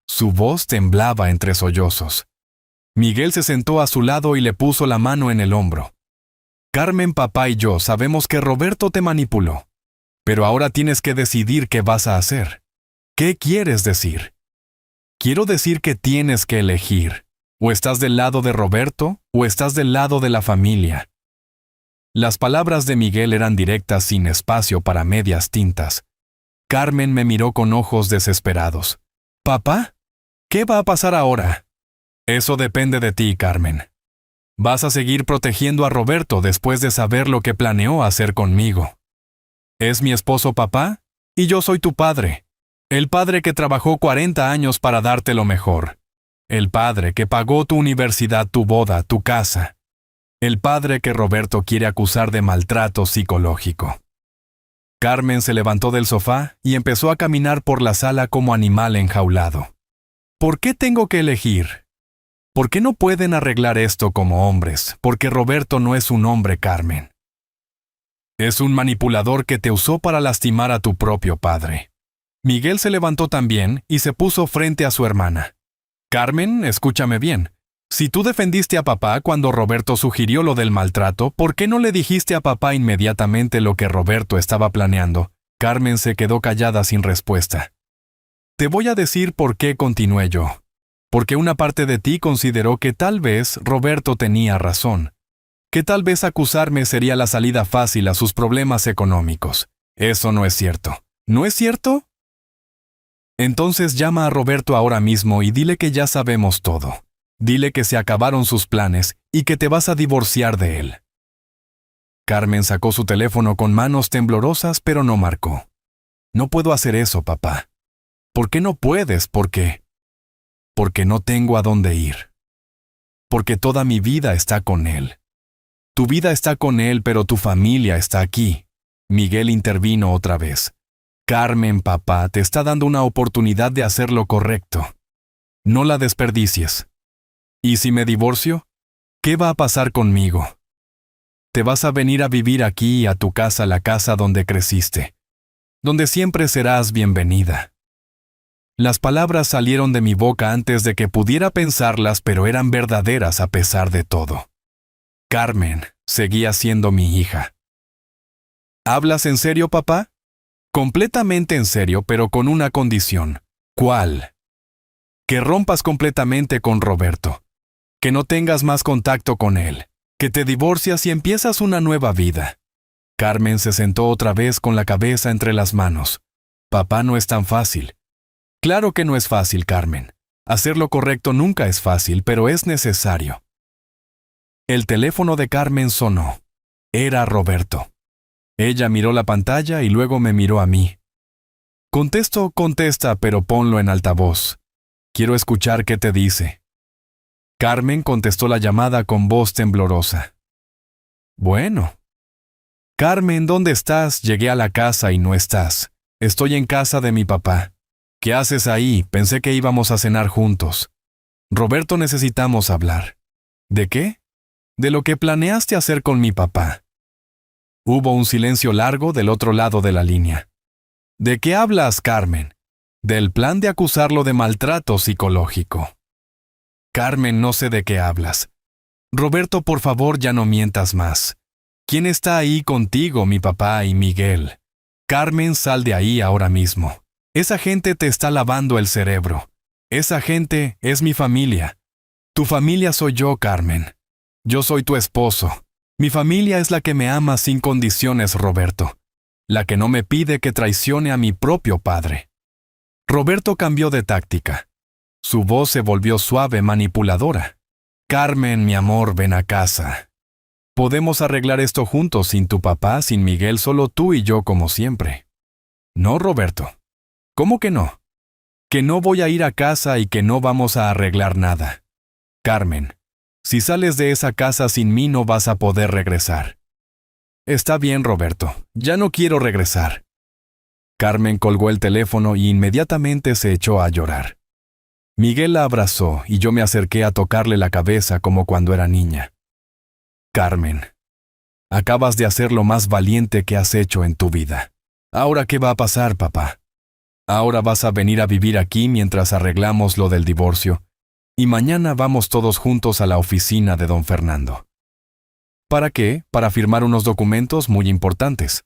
Su voz temblaba entre sollozos. Miguel se sentó a su lado y le puso la mano en el hombro. Carmen, papá y yo sabemos que Roberto te manipuló. Pero ahora tienes que decidir qué vas a hacer. ¿Qué quieres decir? Quiero decir que tienes que elegir. O estás del lado de Roberto, o estás del lado de la familia. Las palabras de Miguel eran directas sin espacio para medias tintas. Carmen me miró con ojos desesperados. ¿Papá? ¿Qué va a pasar ahora? Eso depende de ti, Carmen. Vas a seguir protegiendo a Roberto después de saber lo que planeó hacer conmigo. Es mi esposo, papá, y yo soy tu padre. El padre que trabajó 40 años para darte lo mejor. El padre que pagó tu universidad, tu boda, tu casa. El padre que Roberto quiere acusar de maltrato psicológico. Carmen se levantó del sofá y empezó a caminar por la sala como animal enjaulado. ¿Por qué tengo que elegir? ¿Por qué no pueden arreglar esto como hombres? Porque Roberto no es un hombre, Carmen. Es un manipulador que te usó para lastimar a tu propio padre. Miguel se levantó también y se puso frente a su hermana. Carmen, escúchame bien. Si tú defendiste a papá cuando Roberto sugirió lo del maltrato, ¿por qué no le dijiste a papá inmediatamente lo que Roberto estaba planeando? Carmen se quedó callada sin respuesta. Te voy a decir por qué continué yo. Porque una parte de ti consideró que tal vez Roberto tenía razón. Que tal vez acusarme sería la salida fácil a sus problemas económicos. Eso no es cierto. ¿No es cierto? Entonces llama a Roberto ahora mismo y dile que ya sabemos todo. Dile que se acabaron sus planes y que te vas a divorciar de él. Carmen sacó su teléfono con manos temblorosas, pero no marcó. No puedo hacer eso, papá. ¿Por qué no puedes? ¿Por qué? Porque no tengo a dónde ir. Porque toda mi vida está con él. Tu vida está con él, pero tu familia está aquí. Miguel intervino otra vez. Carmen, papá, te está dando una oportunidad de hacer lo correcto. No la desperdicies. ¿Y si me divorcio? ¿Qué va a pasar conmigo? Te vas a venir a vivir aquí, a tu casa, la casa donde creciste. Donde siempre serás bienvenida. Las palabras salieron de mi boca antes de que pudiera pensarlas, pero eran verdaderas a pesar de todo. Carmen seguía siendo mi hija. ¿Hablas en serio, papá? Completamente en serio, pero con una condición. ¿Cuál? Que rompas completamente con Roberto. Que no tengas más contacto con él. Que te divorcias y empiezas una nueva vida. Carmen se sentó otra vez con la cabeza entre las manos. Papá, no es tan fácil. Claro que no es fácil, Carmen. Hacer lo correcto nunca es fácil, pero es necesario. El teléfono de Carmen sonó. Era Roberto. Ella miró la pantalla y luego me miró a mí. Contesta, pero ponlo en altavoz. Quiero escuchar qué te dice. Carmen contestó la llamada con voz temblorosa. Bueno. Carmen, ¿dónde estás? Llegué a la casa y no estás. Estoy en casa de mi papá. ¿Qué haces ahí? Pensé que íbamos a cenar juntos. Roberto, necesitamos hablar. ¿De qué? De lo que planeaste hacer con mi papá. Hubo un silencio largo del otro lado de la línea. ¿De qué hablas, Carmen? Del plan de acusarlo de maltrato psicológico. Carmen, no sé de qué hablas. Roberto, por favor, ya no mientas más. ¿Quién está ahí contigo, mi papá y Miguel? Carmen, sal de ahí ahora mismo. Esa gente te está lavando el cerebro. Esa gente es mi familia. Tu familia soy yo, Carmen. Yo soy tu esposo. Mi familia es la que me ama sin condiciones, Roberto. La que no me pide que traicione a mi propio padre. Roberto cambió de táctica. Su voz se volvió suave, manipuladora. Carmen, mi amor, ven a casa. Podemos arreglar esto juntos, sin tu papá, sin Miguel, solo tú y yo como siempre. No, Roberto. ¿Cómo que no? Que no voy a ir a casa y que no vamos a arreglar nada. Carmen, si sales de esa casa sin mí no vas a poder regresar. Está bien, Roberto, ya no quiero regresar. Carmen colgó el teléfono y inmediatamente se echó a llorar. Miguel la abrazó y yo me acerqué a tocarle la cabeza como cuando era niña. Carmen, acabas de hacer lo más valiente que has hecho en tu vida. ¿Ahora qué va a pasar, papá? Ahora vas a venir a vivir aquí mientras arreglamos lo del divorcio, y mañana vamos todos juntos a la oficina de don Fernando. ¿Para qué? Para firmar unos documentos muy importantes.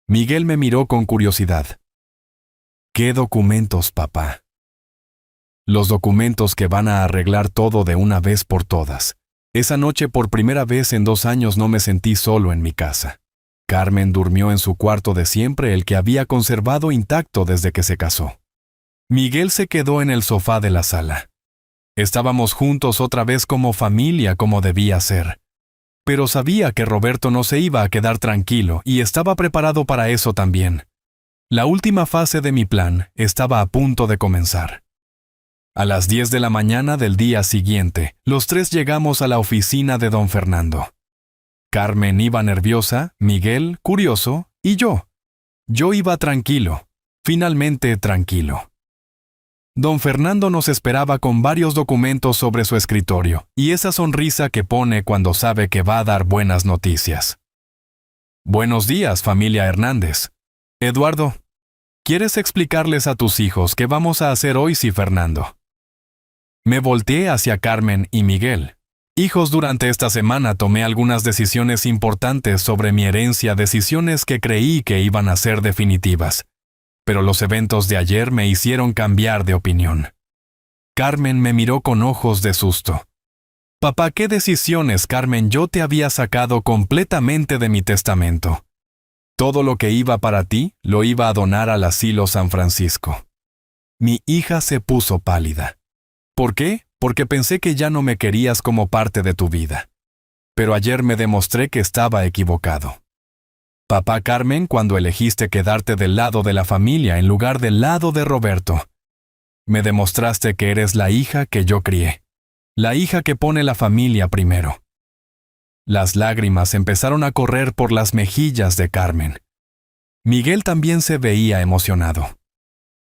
Miguel me miró con curiosidad. ¿Qué documentos, papá? Los documentos que van a arreglar todo de una vez por todas. Esa noche por primera vez en 2 años no me sentí solo en mi casa. Carmen durmió en su cuarto de siempre, el que había conservado intacto desde que se casó. Miguel se quedó en el sofá de la sala. Estábamos juntos otra vez como familia, como debía ser. Pero sabía que Roberto no se iba a quedar tranquilo y estaba preparado para eso también. La última fase de mi plan estaba a punto de comenzar. A las 10 de la mañana del día siguiente, los 3 llegamos a la oficina de don Fernando. Carmen iba nerviosa, Miguel curioso y yo. Yo iba tranquilo, finalmente tranquilo. Don Fernando nos esperaba con varios documentos sobre su escritorio y esa sonrisa que pone cuando sabe que va a dar buenas noticias. Buenos días, familia Hernández. Eduardo, ¿quieres explicarles a tus hijos qué vamos a hacer hoy, sí, Fernando? Me volteé hacia Carmen y Miguel. Hijos, durante esta semana tomé algunas decisiones importantes sobre mi herencia, decisiones que creí que iban a ser definitivas. Pero los eventos de ayer me hicieron cambiar de opinión. Carmen me miró con ojos de susto. Papá, ¿qué decisiones, Carmen? Yo te había sacado completamente de mi testamento. Todo lo que iba para ti, lo iba a donar al asilo San Francisco. Mi hija se puso pálida. ¿Por qué? Porque pensé que ya no me querías como parte de tu vida. Pero ayer me demostré que estaba equivocado. Papá, Carmen, cuando elegiste quedarte del lado de la familia en lugar del lado de Roberto, me demostraste que eres la hija que yo crié, la hija que pone la familia primero. Las lágrimas empezaron a correr por las mejillas de Carmen. Miguel también se veía emocionado.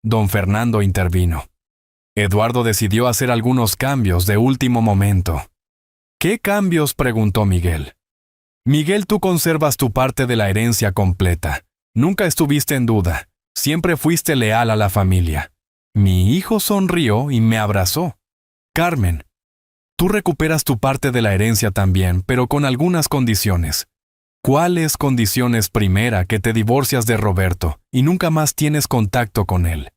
Don Fernando intervino. Eduardo decidió hacer algunos cambios de último momento. ¿Qué cambios?, preguntó Miguel. Miguel, tú conservas tu parte de la herencia completa. Nunca estuviste en duda. Siempre fuiste leal a la familia. Mi hijo sonrió y me abrazó. Carmen, tú recuperas tu parte de la herencia también, pero con algunas condiciones. ¿Cuáles condiciones? Primera, que te divorcias de Roberto y nunca más tienes contacto con él.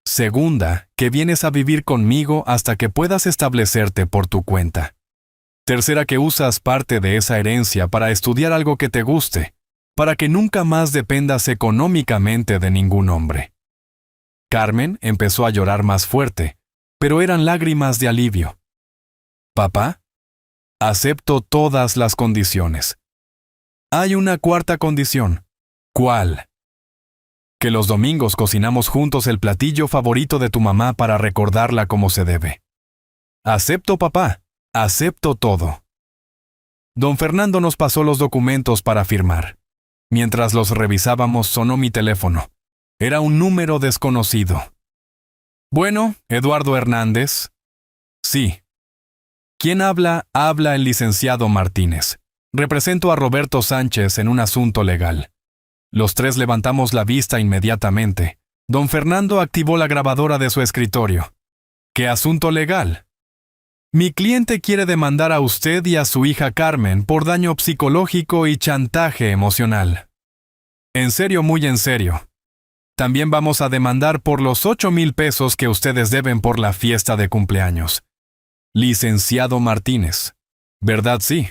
Segunda, que vienes a vivir conmigo hasta que puedas establecerte por tu cuenta. Tercera, que usas parte de esa herencia para estudiar algo que te guste, para que nunca más dependas económicamente de ningún hombre. Carmen empezó a llorar más fuerte, pero eran lágrimas de alivio. Papá, acepto todas las condiciones. Hay una cuarta condición. ¿Cuál? Que los domingos cocinamos juntos el platillo favorito de tu mamá para recordarla como se debe. Acepto, papá. Acepto todo. Don Fernando nos pasó los documentos para firmar. Mientras los revisábamos, sonó mi teléfono. Era un número desconocido. Bueno, Eduardo Hernández. Sí. ¿Quién habla? Habla el licenciado Martínez. Represento a Roberto Sánchez en un asunto legal. Los 3 levantamos la vista inmediatamente. Don Fernando activó la grabadora de su escritorio. ¿Qué asunto legal? Mi cliente quiere demandar a usted y a su hija Carmen por daño psicológico y chantaje emocional. En serio, muy en serio. También vamos a demandar por los 8,000 pesos que ustedes deben por la fiesta de cumpleaños. Licenciado Martínez. ¿Verdad? Sí.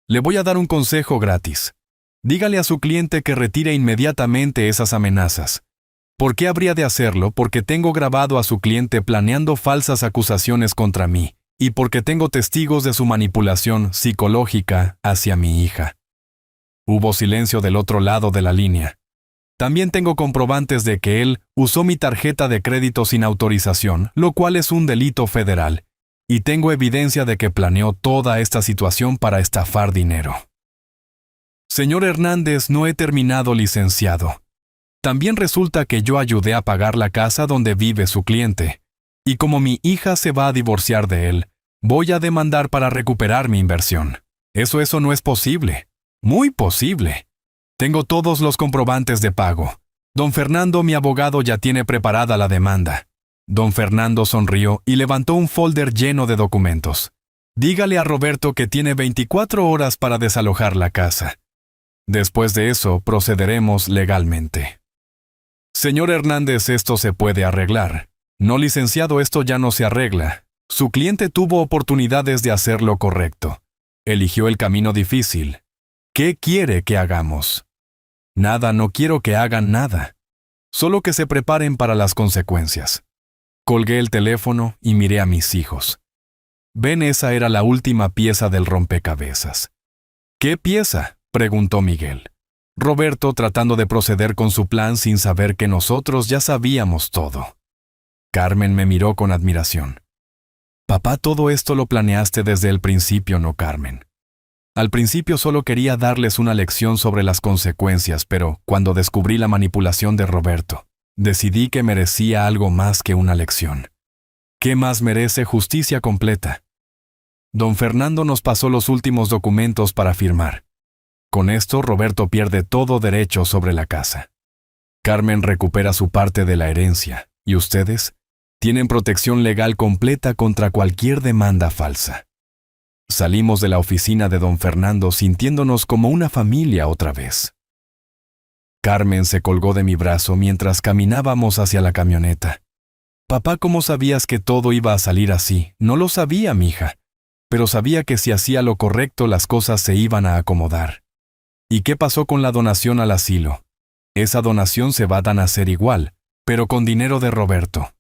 Le voy a dar un consejo gratis. Dígale a su cliente que retire inmediatamente esas amenazas. ¿Por qué habría de hacerlo? Porque tengo grabado a su cliente planeando falsas acusaciones contra mí. Y porque tengo testigos de su manipulación psicológica hacia mi hija. Hubo silencio del otro lado de la línea. También tengo comprobantes de que él usó mi tarjeta de crédito sin autorización, lo cual es un delito federal, y tengo evidencia de que planeó toda esta situación para estafar dinero. Señor Hernández, no he terminado, licenciado. También resulta que yo ayudé a pagar la casa donde vive su cliente. Y como mi hija se va a divorciar de él, voy a demandar para recuperar mi inversión. Eso no es posible. Muy posible. Tengo todos los comprobantes de pago. Don Fernando, mi abogado, ya tiene preparada la demanda. Don Fernando sonrió y levantó un folder lleno de documentos. Dígale a Roberto que tiene 24 horas para desalojar la casa. Después de eso, procederemos legalmente. Señor Hernández, esto se puede arreglar. No, licenciado, esto ya no se arregla. Su cliente tuvo oportunidades de hacer lo correcto. Eligió el camino difícil. ¿Qué quiere que hagamos? Nada, no quiero que hagan nada. Solo que se preparen para las consecuencias. Colgué el teléfono y miré a mis hijos. Ven, esa era la última pieza del rompecabezas. ¿Qué pieza?, preguntó Miguel. Roberto tratando de proceder con su plan sin saber que nosotros ya sabíamos todo. Carmen me miró con admiración. Papá, todo esto lo planeaste desde el principio, ¿no, Carmen? Al principio solo quería darles una lección sobre las consecuencias, pero cuando descubrí la manipulación de Roberto, decidí que merecía algo más que una lección. ¿Qué más merece? Justicia completa. Don Fernando nos pasó los últimos documentos para firmar. Con esto, Roberto pierde todo derecho sobre la casa. Carmen recupera su parte de la herencia, y ustedes tienen protección legal completa contra cualquier demanda falsa. Salimos de la oficina de don Fernando sintiéndonos como una familia otra vez. Carmen se colgó de mi brazo mientras caminábamos hacia la camioneta. Papá, ¿cómo sabías que todo iba a salir así? No lo sabía, mija, pero sabía que si hacía lo correcto las cosas se iban a acomodar. ¿Y qué pasó con la donación al asilo? Esa donación se va a hacer igual, pero con dinero de Roberto.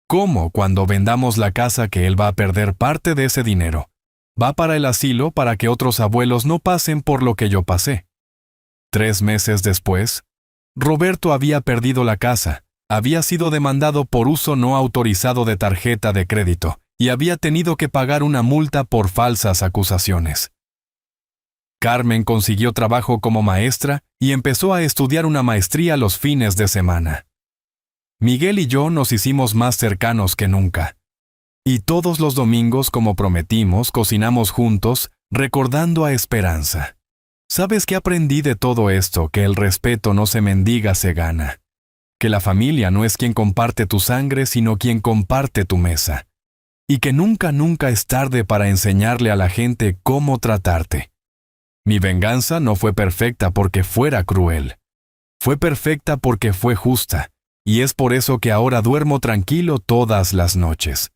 ¿Cómo? Cuando vendamos la casa, que él va a perder parte de ese dinero. Va para el asilo para que otros abuelos no pasen por lo que yo pasé. 3 meses después, Roberto había perdido la casa, había sido demandado por uso no autorizado de tarjeta de crédito y había tenido que pagar una multa por falsas acusaciones. Carmen consiguió trabajo como maestra y empezó a estudiar una maestría los fines de semana. Miguel y yo nos hicimos más cercanos que nunca. Y todos los domingos, como prometimos, cocinamos juntos, recordando a Esperanza. ¿Sabes qué aprendí de todo esto? Que el respeto no se mendiga, se gana. Que la familia no es quien comparte tu sangre, sino quien comparte tu mesa. Y que nunca es tarde para enseñarle a la gente cómo tratarte. Mi venganza no fue perfecta porque fuera cruel. Fue perfecta porque fue justa, y es por eso que ahora duermo tranquilo todas las noches.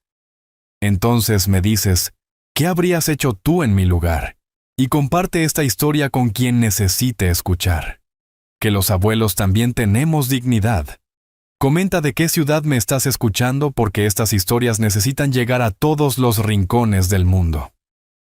Entonces me dices, ¿qué habrías hecho tú en mi lugar? Y comparte esta historia con quien necesite escuchar. Que los abuelos también tenemos dignidad. Comenta de qué ciudad me estás escuchando, porque estas historias necesitan llegar a todos los rincones del mundo.